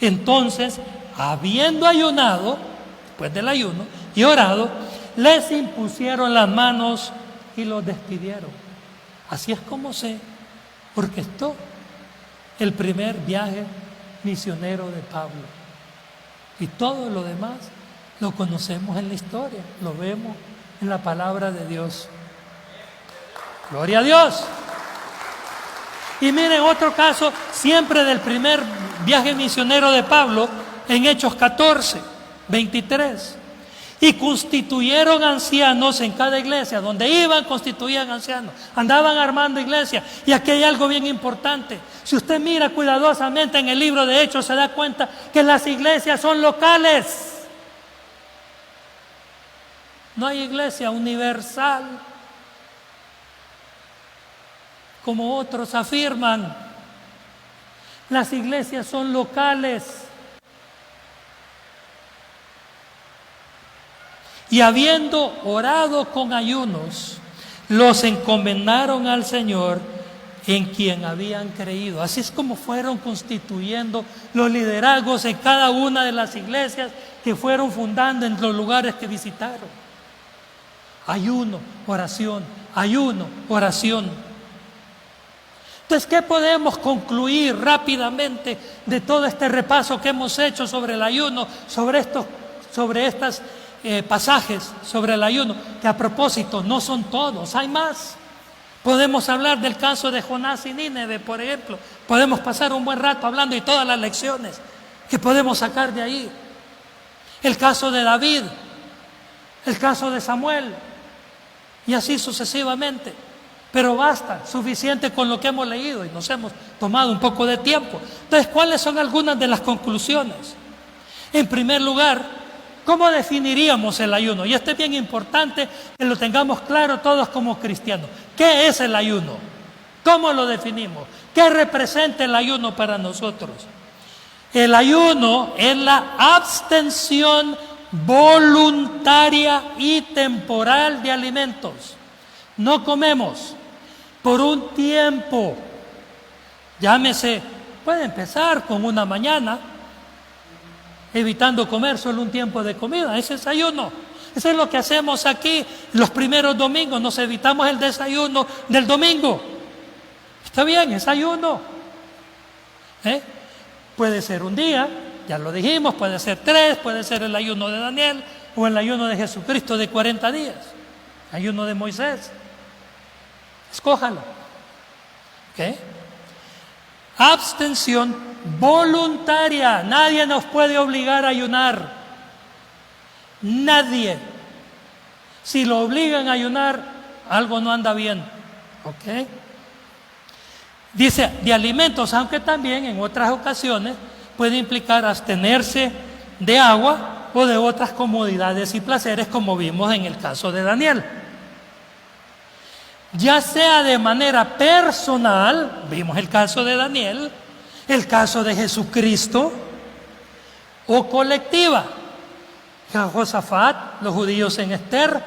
Entonces, habiendo ayunado, después del ayuno, y orado, les impusieron las manos y los despidieron. Así es como se orquestó el primer viaje misionero de Pablo. Y todo lo demás lo conocemos en la historia, lo vemos en la palabra de Dios. Gloria a Dios. Y miren otro caso, siempre del primer viaje misionero de Pablo, en Hechos 14, 23. Y constituyeron ancianos en cada iglesia. Donde iban, constituían ancianos. Andaban armando iglesias. Y aquí hay algo bien importante. Si usted mira cuidadosamente en el libro de Hechos, se da cuenta que las iglesias son locales. No hay iglesia universal, como otros afirman. Las iglesias son locales. Y habiendo orado con ayunos, los encomendaron al Señor en quien habían creído. Así es como fueron constituyendo los liderazgos en cada una de las iglesias que fueron fundando en los lugares que visitaron. Ayuno, oración, ayuno, oración. Entonces, ¿qué podemos concluir rápidamente de todo este repaso que hemos hecho sobre el ayuno, sobre estos pasajes sobre el ayuno? Que a propósito, no son todos, hay más. Podemos hablar del caso de Jonás y Nínive, por ejemplo. Podemos pasar un buen rato hablando de todas las lecciones que podemos sacar de ahí. El caso de David, el caso de Samuel, y así sucesivamente. Pero basta, suficiente con lo que hemos leído y nos hemos tomado un poco de tiempo. Entonces, ¿cuáles son algunas de las conclusiones? En primer lugar, ¿cómo definiríamos el ayuno? Y esto es bien importante que lo tengamos claro todos como cristianos. ¿Qué es el ayuno? ¿Cómo lo definimos? ¿Qué representa el ayuno para nosotros? El ayuno es la abstención voluntaria y temporal de alimentos. No comemos por un tiempo. Llámese, puede empezar con una mañana, evitando comer solo un tiempo de comida. Ese es ayuno. Eso es lo que hacemos aquí los primeros domingos. Nos evitamos el desayuno del domingo. Está bien, es ayuno. Puede ser un día, ya lo dijimos, puede ser 3, puede ser el ayuno de Daniel o el ayuno de Jesucristo de 40 días, ayuno de Moisés. Escójalo. Abstención voluntaria. Nadie nos puede obligar a ayunar. Nadie. Si lo obligan a ayunar, algo no anda bien. ¿Ok? Dice, de alimentos, aunque también en otras ocasiones puede implicar abstenerse de agua o de otras comodidades y placeres, como vimos en el caso de Daniel. Ya sea de manera personal, vimos el caso de Daniel, el caso de Jesucristo, o colectiva. Josafat, los judíos en Ester,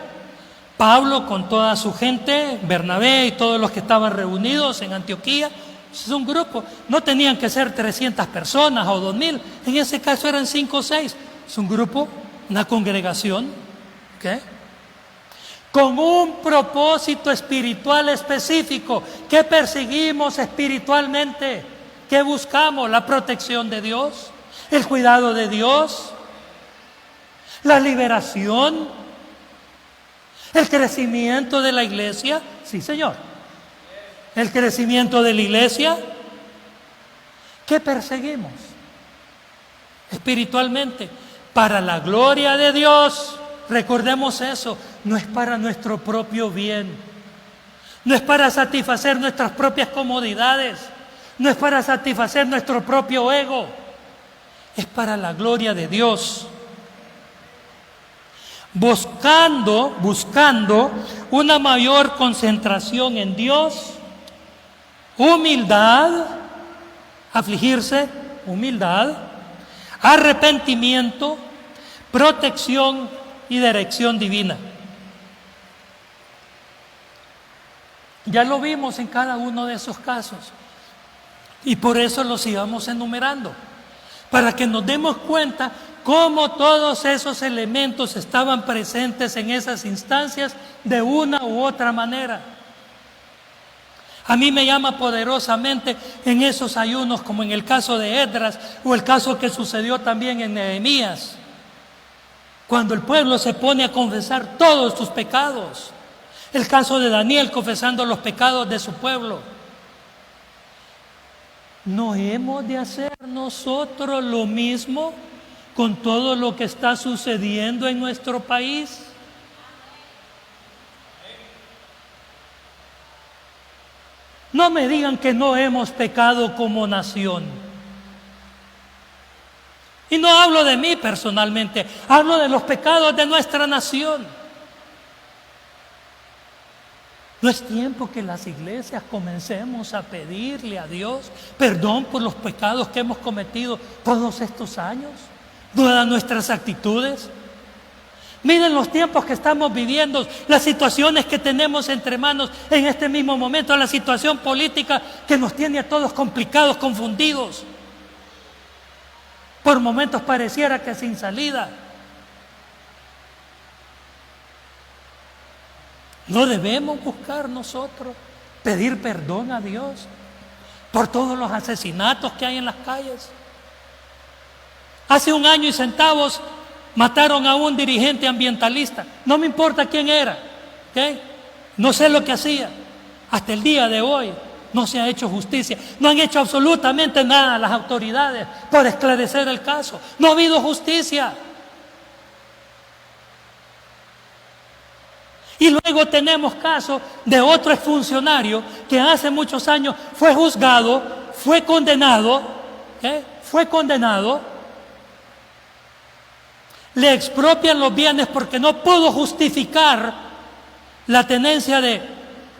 Pablo con toda su gente, Bernabé y todos los que estaban reunidos en Antioquía. Es un grupo, no tenían que ser 300 personas o 2000, en ese caso eran 5 o 6. Es un grupo, una congregación, ¿okay? Con un propósito espiritual específico. ¿Qué perseguimos espiritualmente? ¿Qué buscamos? La protección de Dios, el cuidado de Dios, la liberación, el crecimiento de la iglesia. Sí, Señor. El crecimiento de la iglesia. ¿Qué perseguimos espiritualmente? Para la gloria de Dios. Recordemos eso, no es para nuestro propio bien, no es para satisfacer nuestras propias comodidades, no es para satisfacer nuestro propio ego, es para la gloria de Dios. Buscando una mayor concentración en Dios, humildad, afligirse, humildad, arrepentimiento, protección y dirección divina. Ya lo vimos en cada uno de esos casos y por eso los íbamos enumerando, para que nos demos cuenta cómo todos esos elementos estaban presentes en esas instancias de una u otra manera. A mí me llama poderosamente en esos ayunos, como en el caso de Esdras o el caso que sucedió también en Nehemías, cuando el pueblo se pone a confesar todos sus pecados. El caso de Daniel confesando los pecados de su pueblo. ¿No hemos de hacer nosotros lo mismo con todo lo que está sucediendo en nuestro país? No me digan que no hemos pecado como nación. Y no hablo de mí personalmente, hablo de los pecados de nuestra nación. ¿No es tiempo que las iglesias comencemos a pedirle a Dios perdón por los pecados que hemos cometido todos estos años? Todas nuestras actitudes. Miren los tiempos que estamos viviendo, las situaciones que tenemos entre manos en este mismo momento, la situación política que nos tiene a todos complicados, confundidos. Por momentos pareciera que sin salida. ¿No debemos buscar nosotros pedir perdón a Dios por todos los asesinatos que hay en las calles? Hace 1 año y centavos mataron a un dirigente ambientalista. No me importa quién era, ¿okay? No sé lo que hacía. Hasta el día de hoy no se ha hecho justicia. No han hecho absolutamente nada las autoridades por esclarecer el caso. No ha habido justicia. Y luego tenemos casos de otro exfuncionario que hace muchos años fue juzgado, fue condenado, le expropian los bienes porque no pudo justificar la tenencia de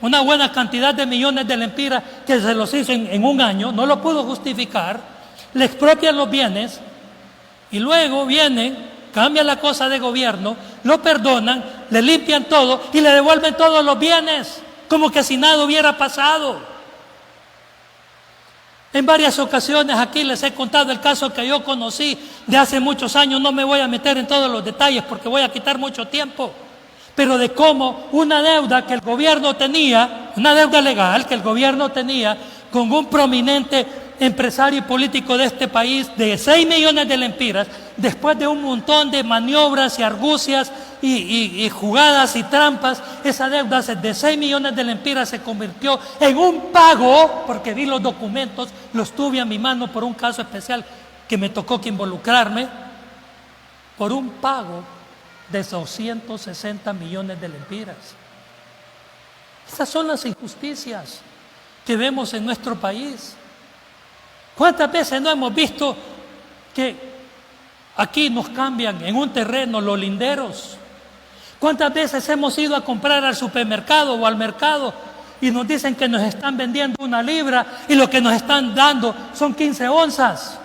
una buena cantidad de millones de lempiras que se los hizo en 1 año, no lo pudo justificar, le expropian los bienes y luego vienen, cambian la cosa de gobierno, lo perdonan, le limpian todo y le devuelven todos los bienes, como que si nada hubiera pasado. En varias ocasiones aquí les he contado el caso que yo conocí de hace muchos años, no me voy a meter en todos los detalles porque voy a quitar mucho tiempo, pero de cómo una deuda que el gobierno tenía, una deuda legal que el gobierno tenía con un prominente empresario y político de este país de 6 millones de lempiras, después de un montón de maniobras y argucias y jugadas y trampas, esa deuda de 6 millones de lempiras se convirtió en un pago, porque vi los documentos, los tuve a mi mano por un caso especial que me tocó que involucrarme, por un pago de 260 millones de lempiras. Estas son las injusticias que vemos en nuestro país. ¿Cuántas veces no hemos visto que aquí nos cambian en un terreno los linderos? ¿Cuántas veces hemos ido a comprar al supermercado o al mercado y nos dicen que nos están vendiendo 1 libra y lo que nos están dando son 15 onzas?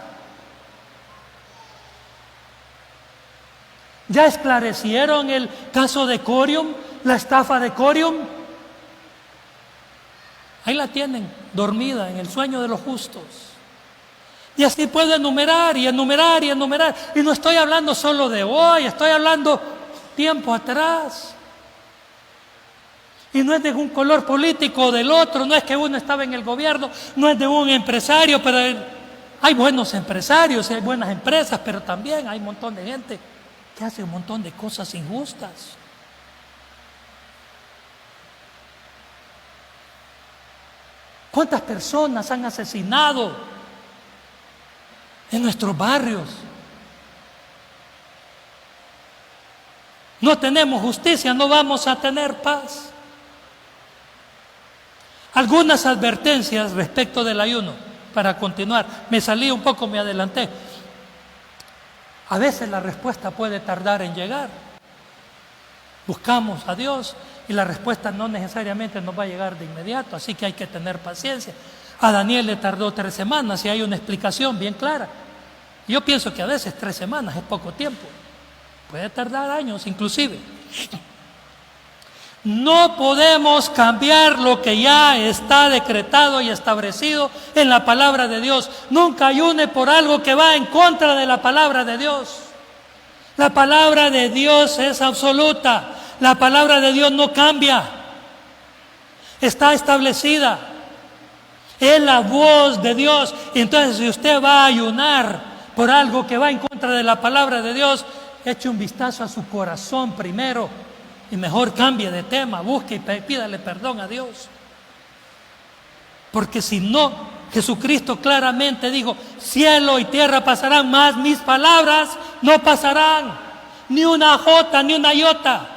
¿Ya esclarecieron el caso de Corium, la estafa de Corium? Ahí la tienen, dormida en el sueño de los justos. Y así puedo enumerar y enumerar y enumerar. Y no estoy hablando solo de hoy, estoy hablando tiempo atrás. Y no es de un color político o del otro, no es que uno estaba en el gobierno, no es de un empresario, pero hay buenos empresarios, hay buenas empresas, pero también hay un montón de gente que hace un montón de cosas injustas. ¿Cuántas personas han asesinado en nuestros barrios? No tenemos justicia, no vamos a tener paz. Algunas advertencias respecto del ayuno, para continuar. Me salí un poco, me adelanté. A veces la respuesta puede tardar en llegar. Buscamos a Dios y la respuesta no necesariamente nos va a llegar de inmediato, así que hay que tener paciencia. A Daniel le tardó 3 semanas y hay una explicación bien clara. Yo pienso que a veces 3 semanas es poco tiempo. Puede tardar años inclusive. No podemos cambiar lo que ya está decretado y establecido en la palabra de Dios. Nunca ayune por algo que va en contra de la palabra de Dios. La palabra de Dios es absoluta. La palabra de Dios no cambia. Está establecida. Es la voz de Dios. Y entonces, si usted va a ayunar por algo que va en contra de la palabra de Dios, eche un vistazo a su corazón primero y mejor cambie de tema, busque y pídale perdón a Dios. Porque si no, Jesucristo claramente dijo: cielo y tierra pasarán, mas mis palabras no pasarán. Ni una jota, ni una iota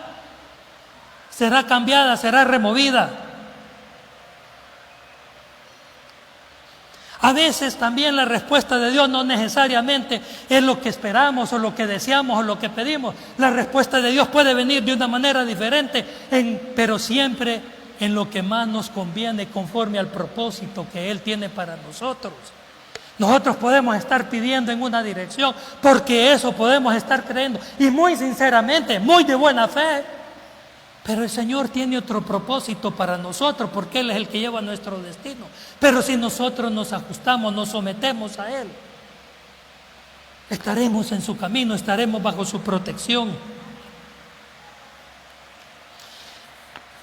será cambiada, será removida. A veces también la respuesta de Dios no necesariamente es lo que esperamos o lo que deseamos o lo que pedimos. La respuesta de Dios puede venir de una manera diferente, pero siempre en lo que más nos conviene conforme al propósito que Él tiene para nosotros. Nosotros podemos estar pidiendo en una dirección porque eso podemos estar creyendo y muy sinceramente, muy de buena fe. Pero el Señor tiene otro propósito para nosotros porque Él es el que lleva nuestro destino. Pero si nosotros nos ajustamos, nos sometemos a Él, estaremos en su camino, estaremos bajo su protección.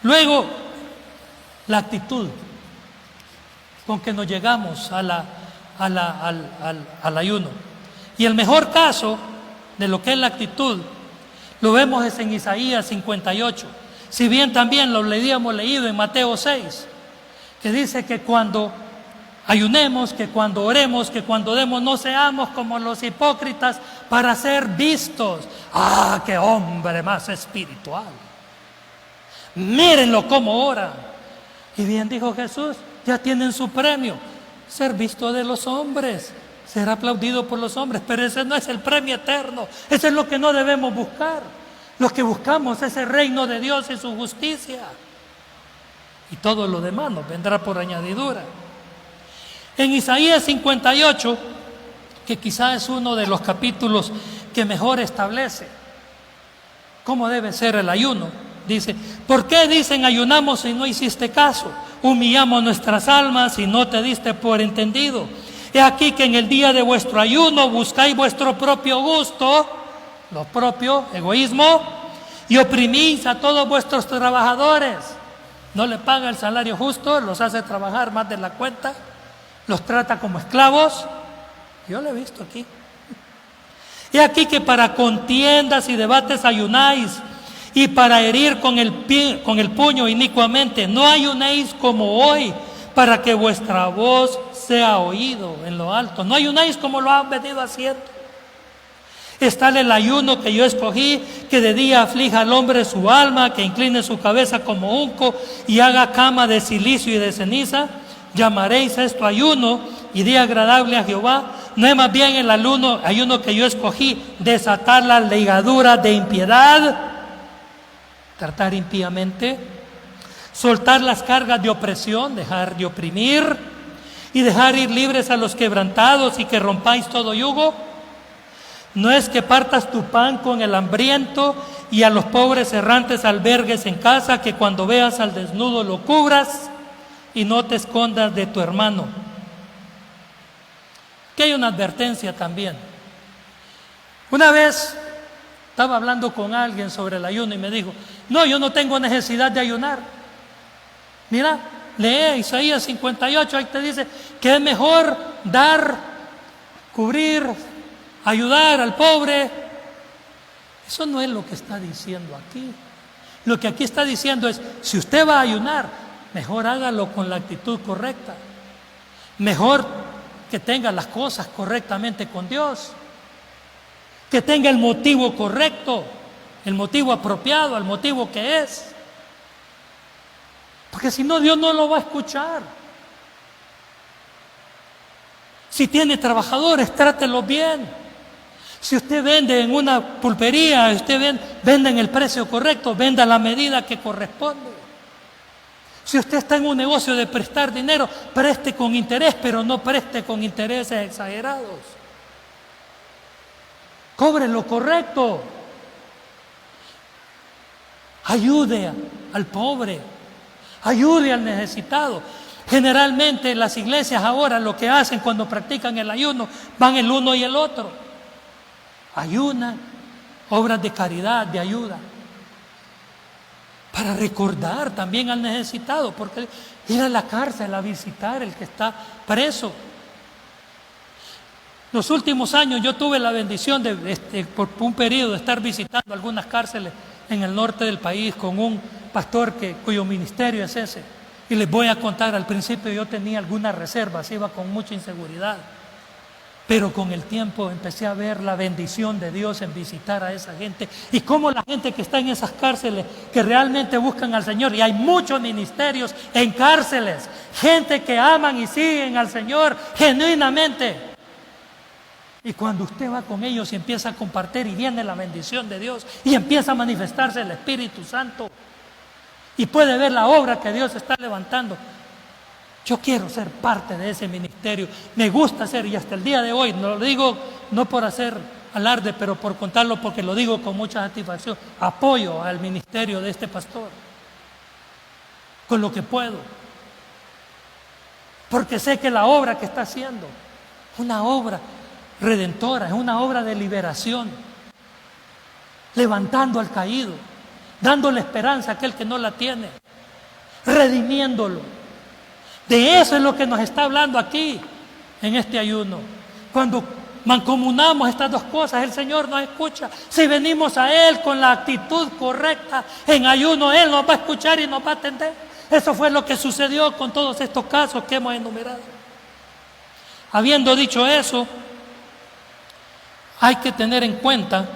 Luego, la actitud con que nos llegamos al ayuno. Y el mejor caso de lo que es la actitud lo vemos en Isaías 58. Si bien también lo habíamos leído en Mateo 6, que dice que cuando ayunemos, que cuando oremos, que cuando demos, no seamos como los hipócritas para ser vistos. ¡Ah, qué hombre más espiritual! Mírenlo cómo ora. Y bien dijo Jesús, ya tienen su premio, ser visto de los hombres, ser aplaudido por los hombres, pero ese no es el premio eterno, eso es lo que no debemos buscar. Lo que buscamos es el reino de Dios y su justicia. Y todo lo demás nos vendrá por añadidura. En Isaías 58, que quizás es uno de los capítulos que mejor establece cómo debe ser el ayuno, dice: ¿por qué dicen ayunamos y no hiciste caso? Humillamos nuestras almas y no te diste por entendido. He aquí que en el día de vuestro ayuno buscáis vuestro propio gusto, lo propio, egoísmo, y oprimís a todos vuestros trabajadores. No le paga el salario justo, los hace trabajar más de la cuenta, los trata como esclavos. Yo lo he visto aquí. Y aquí que para contiendas y debates ayunáis, y para herir con el puño inicuamente. No ayunéis como hoy, para que vuestra voz sea oído en lo alto. No ayunéis como lo han venido haciendo. Está el ayuno que yo escogí, que de día aflija al hombre su alma, que incline su cabeza como unco y haga cama de silicio y de ceniza. Llamaréis esto ayuno y día agradable a Jehová. No es más bien el ayuno que yo escogí, desatar las ligaduras de impiedad, tratar impíamente, soltar las cargas de opresión, dejar de oprimir y dejar ir libres a los quebrantados y que rompáis todo yugo. No es que partas tu pan con el hambriento y a los pobres errantes albergues en casa, que cuando veas al desnudo lo cubras y no te escondas de tu hermano. Aquí hay una advertencia también. Una vez estaba hablando con alguien sobre el ayuno y me dijo: no, yo no tengo necesidad de ayunar. Mira, lee Isaías 58, ahí te dice que es mejor dar, cubrir, ayudar al pobre. Eso no es lo que está diciendo aquí. Lo que aquí está diciendo es: si usted va a ayunar, mejor hágalo con la actitud correcta. Mejor que tenga las cosas correctamente con Dios. Que tenga el motivo correcto, el motivo apropiado, el motivo que es. Porque si no, Dios no lo va a escuchar. Si tiene trabajadores, trátelos bien. Si usted vende en una pulpería, usted vende en el precio correcto, venda la medida que corresponde. Si usted está en un negocio de prestar dinero, preste con interés, pero no preste con intereses exagerados. Cobre lo correcto. Ayude al pobre. Ayude al necesitado. Generalmente las iglesias ahora lo que hacen cuando practican el ayuno, van el uno y el otro. Ayunan, obras de caridad, de ayuda. Para recordar también al necesitado, porque ir a la cárcel a visitar el que está preso. Los últimos años yo tuve la bendición de por un periodo de estar visitando algunas cárceles en el norte del país con un pastor cuyo ministerio es ese. Y les voy a contar, al principio yo tenía algunas reservas, iba con mucha inseguridad. Pero con el tiempo empecé a ver la bendición de Dios en visitar a esa gente. Y cómo la gente que está en esas cárceles, que realmente buscan al Señor. Y hay muchos ministerios en cárceles. Gente que aman y siguen al Señor genuinamente. Y cuando usted va con ellos y empieza a compartir y viene la bendición de Dios y empieza a manifestarse el Espíritu Santo y puede ver la obra que Dios está levantando. Yo quiero ser parte de ese ministerio. Me gusta ser, y hasta el día de hoy, no lo digo no por hacer alarde, pero por contarlo, porque lo digo con mucha satisfacción. Apoyo al ministerio de este pastor con lo que puedo, porque sé que la obra que está haciendo es una obra redentora, es una obra de liberación, levantando al caído, dándole esperanza a aquel que no la tiene, redimiéndolo. De eso es lo que nos está hablando aquí en este ayuno. Cuando mancomunamos estas dos cosas, el Señor nos escucha. Si venimos a Él con la actitud correcta en ayuno, Él nos va a escuchar y nos va a atender. Eso fue lo que sucedió con todos estos casos que hemos enumerado. Habiendo dicho eso, hay que tener en cuenta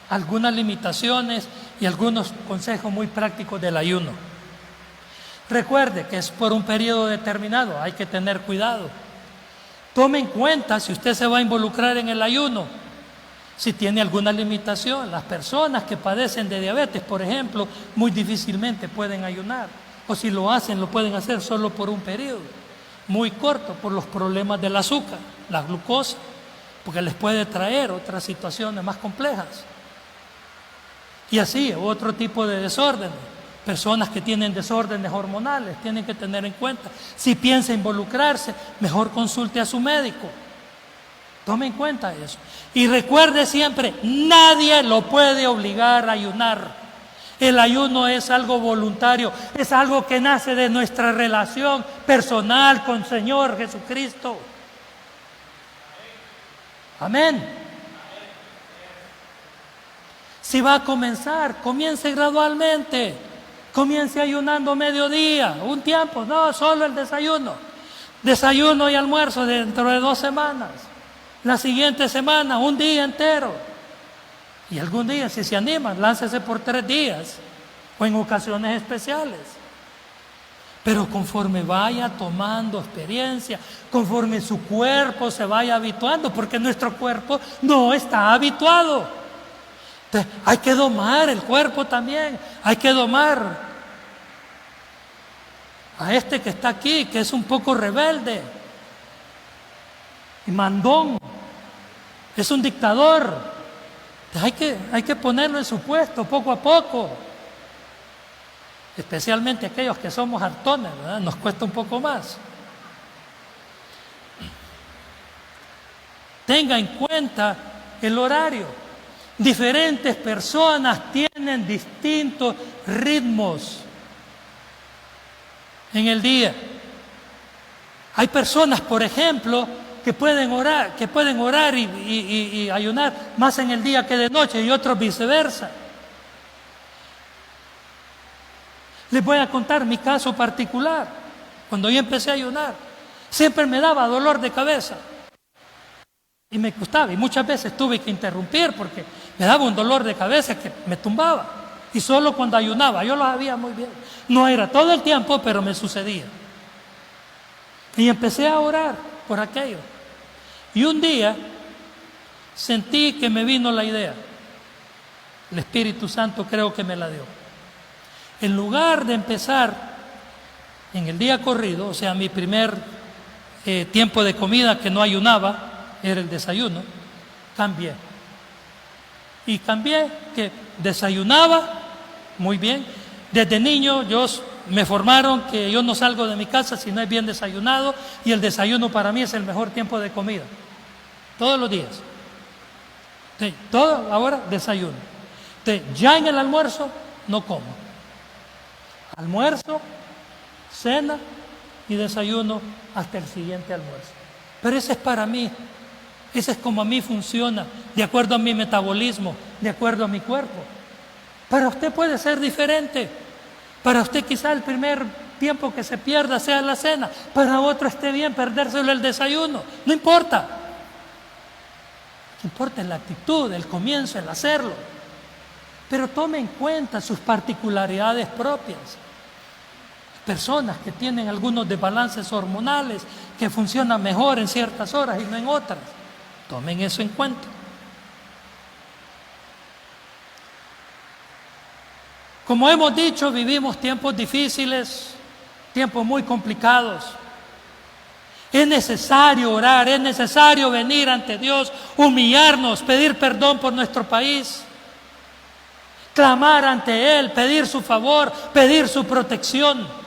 algunas limitaciones y algunos consejos muy prácticos del ayuno. Recuerde que es por un periodo determinado, hay que tener cuidado. Tome en cuenta si usted se va a involucrar en el ayuno, si tiene alguna limitación. Las personas que padecen de diabetes, por ejemplo, muy difícilmente pueden ayunar. O si lo hacen, lo pueden hacer solo por un periodo muy corto, por los problemas del azúcar, la glucosa, porque les puede traer otras situaciones más complejas. Y así, otro tipo de desórdenes. Personas que tienen desórdenes hormonales tienen que tener en cuenta. Si piensa involucrarse, mejor consulte a su médico. Tome en cuenta eso. Y recuerde siempre, nadie lo puede obligar a ayunar. El ayuno es algo voluntario, es algo que nace de nuestra relación personal con el Señor Jesucristo. Amén. Si va a comenzar, comience gradualmente. Comience ayunando mediodía, un tiempo, no, solo el desayuno. Desayuno y almuerzo dentro de 2 semanas. La siguiente semana, un día entero. Y algún día, si se animan, láncese por 3 días o en ocasiones especiales. Pero conforme vaya tomando experiencia, conforme su cuerpo se vaya habituando, porque nuestro cuerpo no está habituado. Entonces, hay que domar el cuerpo también, hay que domar a este que está aquí, que es un poco rebelde y mandón, es un dictador. Hay que ponerlo en su puesto poco a poco. Especialmente aquellos que somos hartones, ¿verdad? Nos cuesta un poco más. Tenga en cuenta el horario. Diferentes personas tienen distintos ritmos en el día. Hay personas, por ejemplo, que pueden orar y ayunar más en el día que de noche, y otros viceversa. Les voy a contar mi caso particular. Cuando yo empecé a ayunar, siempre me daba dolor de cabeza. Y me costaba, y muchas veces tuve que interrumpir porque me daba un dolor de cabeza que me tumbaba. Y solo cuando ayunaba, yo lo sabía muy bien. No era todo el tiempo, pero me sucedía. Y empecé a orar por aquello. Y un día sentí que me vino la idea. El Espíritu Santo creo que me la dio. En lugar de empezar en el día corrido, o sea, mi primer tiempo de comida que no ayunaba, era el desayuno, cambié. Y cambié que desayunaba muy bien. Desde niño me formaron que yo no salgo de mi casa si no es bien desayunado, y el desayuno para mí es el mejor tiempo de comida. Todos los días. Ahora desayuno. Ya en el almuerzo no como. Almuerzo, cena y desayuno hasta el siguiente almuerzo. Pero ese es para mí, ese es como a mí funciona, de acuerdo a mi metabolismo, de acuerdo a mi cuerpo. Para usted puede ser diferente. Para usted quizá el primer tiempo que se pierda sea la cena, para otro esté bien perdérselo el desayuno, no importa. Lo que importa es la actitud, el comienzo, el hacerlo. Pero tome en cuenta sus particularidades propias. Personas que tienen algunos desbalances hormonales, que funcionan mejor en ciertas horas y no en otras. Tomen eso en cuenta. Como hemos dicho, vivimos tiempos difíciles, tiempos muy complicados. Es necesario orar, es necesario venir ante Dios, humillarnos, pedir perdón por nuestro país, clamar ante Él, pedir su favor, pedir su protección.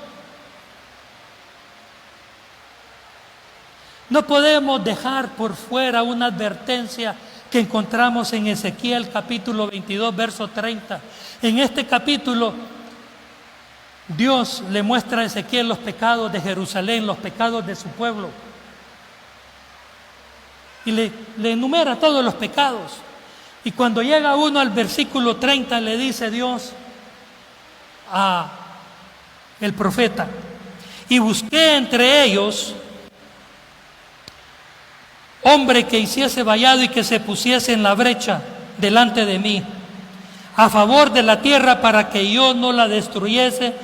No podemos dejar por fuera una advertencia que encontramos en Ezequiel capítulo 22, verso 30. En este capítulo, Dios le muestra a Ezequiel los pecados de Jerusalén, los pecados de su pueblo. Y le enumera todos los pecados. Y cuando llega uno al versículo 30, le dice Dios a el profeta: y busqué entre ellos hombre que hiciese vallado y que se pusiese en la brecha delante de mí, a favor de la tierra, para que yo no la destruyese,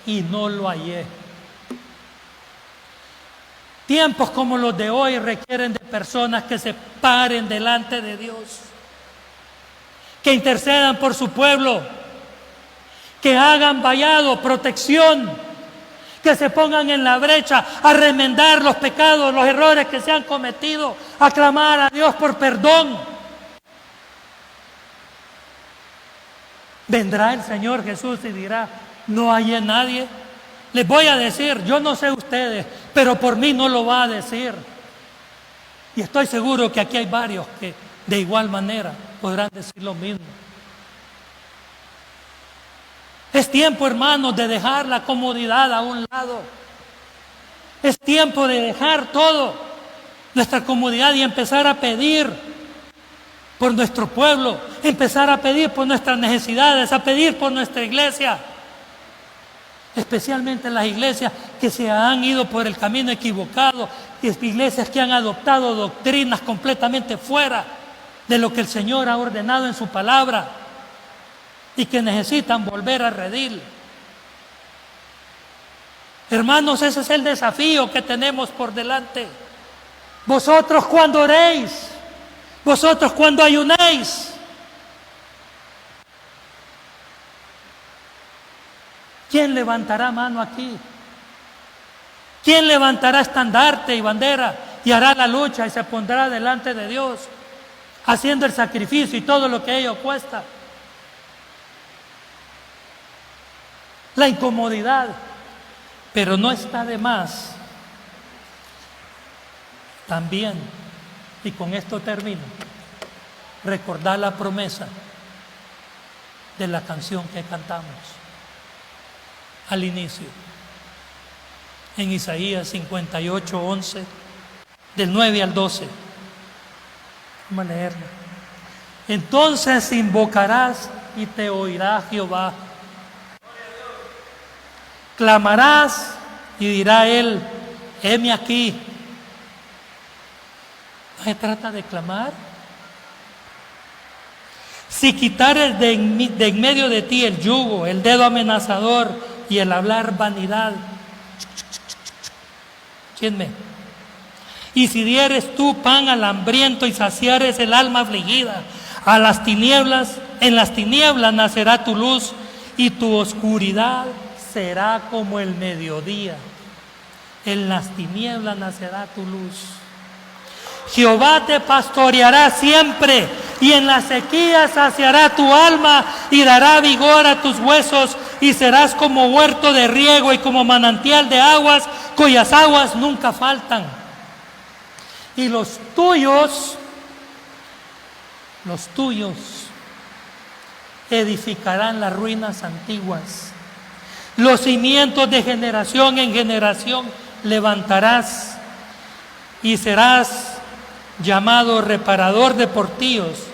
y no lo hallé. Tiempos como los de hoy requieren de personas que se paren delante de Dios, que intercedan por su pueblo, que hagan vallado, protección, que se pongan en la brecha a remendar los pecados, los errores que se han cometido, a clamar a Dios por perdón. Vendrá el Señor Jesús y dirá: no hay en nadie. Les voy a decir, yo no sé ustedes, pero por mí no lo va a decir. Y estoy seguro que aquí hay varios que de igual manera podrán decir lo mismo. Es tiempo, hermanos, de dejar la comodidad a un lado. Es tiempo de dejar todo, nuestra comodidad, y empezar a pedir por nuestro pueblo, empezar a pedir por nuestras necesidades, a pedir por nuestra iglesia. Especialmente las iglesias que se han ido por el camino equivocado, iglesias que han adoptado doctrinas completamente fuera de lo que el Señor ha ordenado en su palabra y que necesitan volver a redil. Hermanos, ese es el desafío que tenemos por delante. Vosotros cuando oréis, vosotros cuando ayunéis, ¿quién levantará mano aquí? ¿Quién levantará estandarte y bandera y hará la lucha y se pondrá delante de Dios, haciendo el sacrificio y todo lo que ello cuesta? La incomodidad, pero no está de más también, y con esto termino, recordar la promesa de la canción que cantamos al inicio, en Isaías 58, 11, del 9 al 12. Vamos a leerla. Entonces invocarás y te oirá Jehová. Clamarás y dirá él, heme aquí. ¿No se trata de clamar? Si quitares de en medio de ti el yugo, el dedo amenazador y el hablar vanidad, ¿quién? Y si dieres tú pan al hambriento y saciares el alma afligida, a las tinieblas, en las tinieblas nacerá tu luz y tu oscuridad será como el mediodía. En las tinieblas nacerá tu luz. Jehová te pastoreará siempre y en la sequía saciará tu alma y dará vigor a tus huesos y serás como huerto de riego y como manantial de aguas cuyas aguas nunca faltan. Y los tuyos edificarán las ruinas antiguas. Los cimientos de generación en generación levantarás y serás llamado reparador de portillos,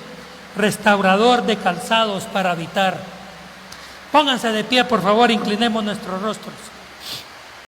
restaurador de calzados para habitar. Pónganse de pie, por favor, inclinemos nuestros rostros.